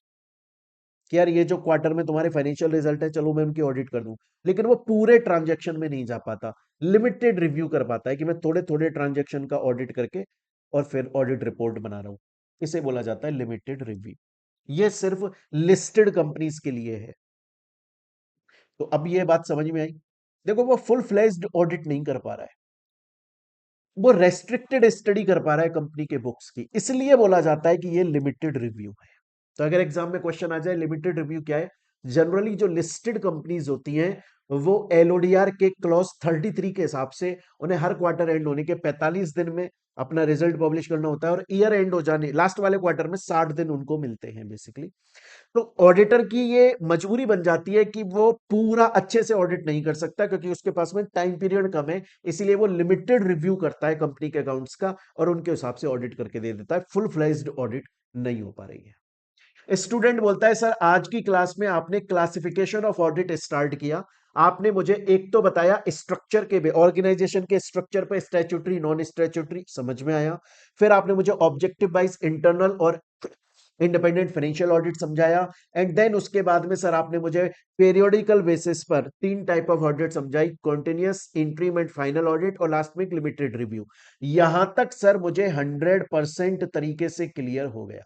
कि यार ये जो क्वार्टर में तुम्हारे फाइनेंशियल रिजल्ट है, चलो मैं उनकी ऑडिट कर दूं, लेकिन वो पूरे ट्रांजैक्शन में नहीं जा पाता, लिमिटेड रिव्यू कर पाता है कि मैं थोड़े थोड़े ट्रांजैक्शन का ऑडिट करके और फिर ऑडिट रिपोर्ट बना रहा हूं। इसे बोला जाता है लिमिटेड रिव्यू। ये सिर्फ लिस्टेड कंपनीज के लिए है। तो अब ये बात समझ में आई? देखो वो फुल फ्लेज्ड ऑडिट नहीं कर पा रहा है, वो रेस्ट्रिक्टेड स्टडी कर पा रहा है कंपनी के बुक्स की, इसलिए बोला जाता है कि ये लिमिटेड रिव्यू है। तो अगर एग्जाम में क्वेश्चन आ जाए लिमिटेड रिव्यू क्या है, जनरली जो लिस्टेड कंपनीज होती हैं वो एलओडीआर के क्लॉज 33 के हिसाब से उन्हें हर क्वार्टर एंड होने के 45 दिन में अपना रिजल्ट पब्लिश करना होता है, और ईयर एंड हो जाने लास्ट वाले क्वार्टर में 60 दिन उनको मिलते हैं बेसिकली। तो ऑडिटर की ये मजबूरी बन जाती है कि वो पूरा अच्छे से ऑडिट नहीं कर सकता क्योंकि उसके पास में टाइम पीरियड कम है, इसीलिए वो लिमिटेड रिव्यू करता है कंपनी के अकाउंट्स का और उनके हिसाब से ऑडिट करके दे देता है। फुल फ्लेज्ड ऑडिट नहीं हो पा रही है। स्टूडेंट बोलता है सर आज की क्लास में आपने क्लासिफिकेशन ऑफ ऑडिट स्टार्ट किया, आपने मुझे एक तो बताया स्ट्रक्चर के ऑर्गेनाइजेशन के स्ट्रक्चर पे, स्टैट्यूटरी नॉन स्टैट्यूटरी समझ में आया, फिर आपने मुझे ऑब्जेक्टिव वाइज इंटरनल और इंडिपेंडेंट फाइनेंशियल ऑडिट समझाया, एंड देन उसके बाद में सर आपने मुझे पेरियोडिकल बेसिस पर 3 टाइप ऑफ ऑडिट समझाई, continuous, interim and final audit, और लास्ट में लिमिटेड रिव्यू। यहां तक सर मुझे 100% तरीके से क्लियर हो गया।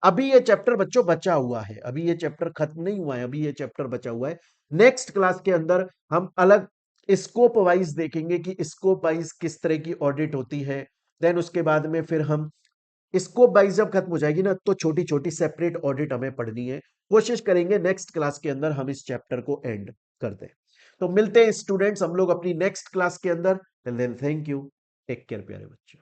अभी ये चैप्टर बच्चों बचा हुआ है, अभी ये चैप्टर खत्म नहीं हुआ है, अभी ये चैप्टर बचा हुआ है। नेक्स्ट क्लास के अंदर हम अलग स्कोप वाइज देखेंगे कि स्कोप वाइज किस तरह की ऑडिट होती है। देन उसके बाद में फिर हम स्कोप वाइज जब खत्म हो जाएगी ना तो छोटी छोटी सेपरेट ऑडिट हमें पढ़नी है। कोशिश करेंगे नेक्स्ट क्लास के अंदर हम इस चैप्टर को एंड कर दें। तो मिलते हैं स्टूडेंट्स हम लोग अपनी नेक्स्ट क्लास के अंदर। Till then thank you, take care प्यारे बच्चों।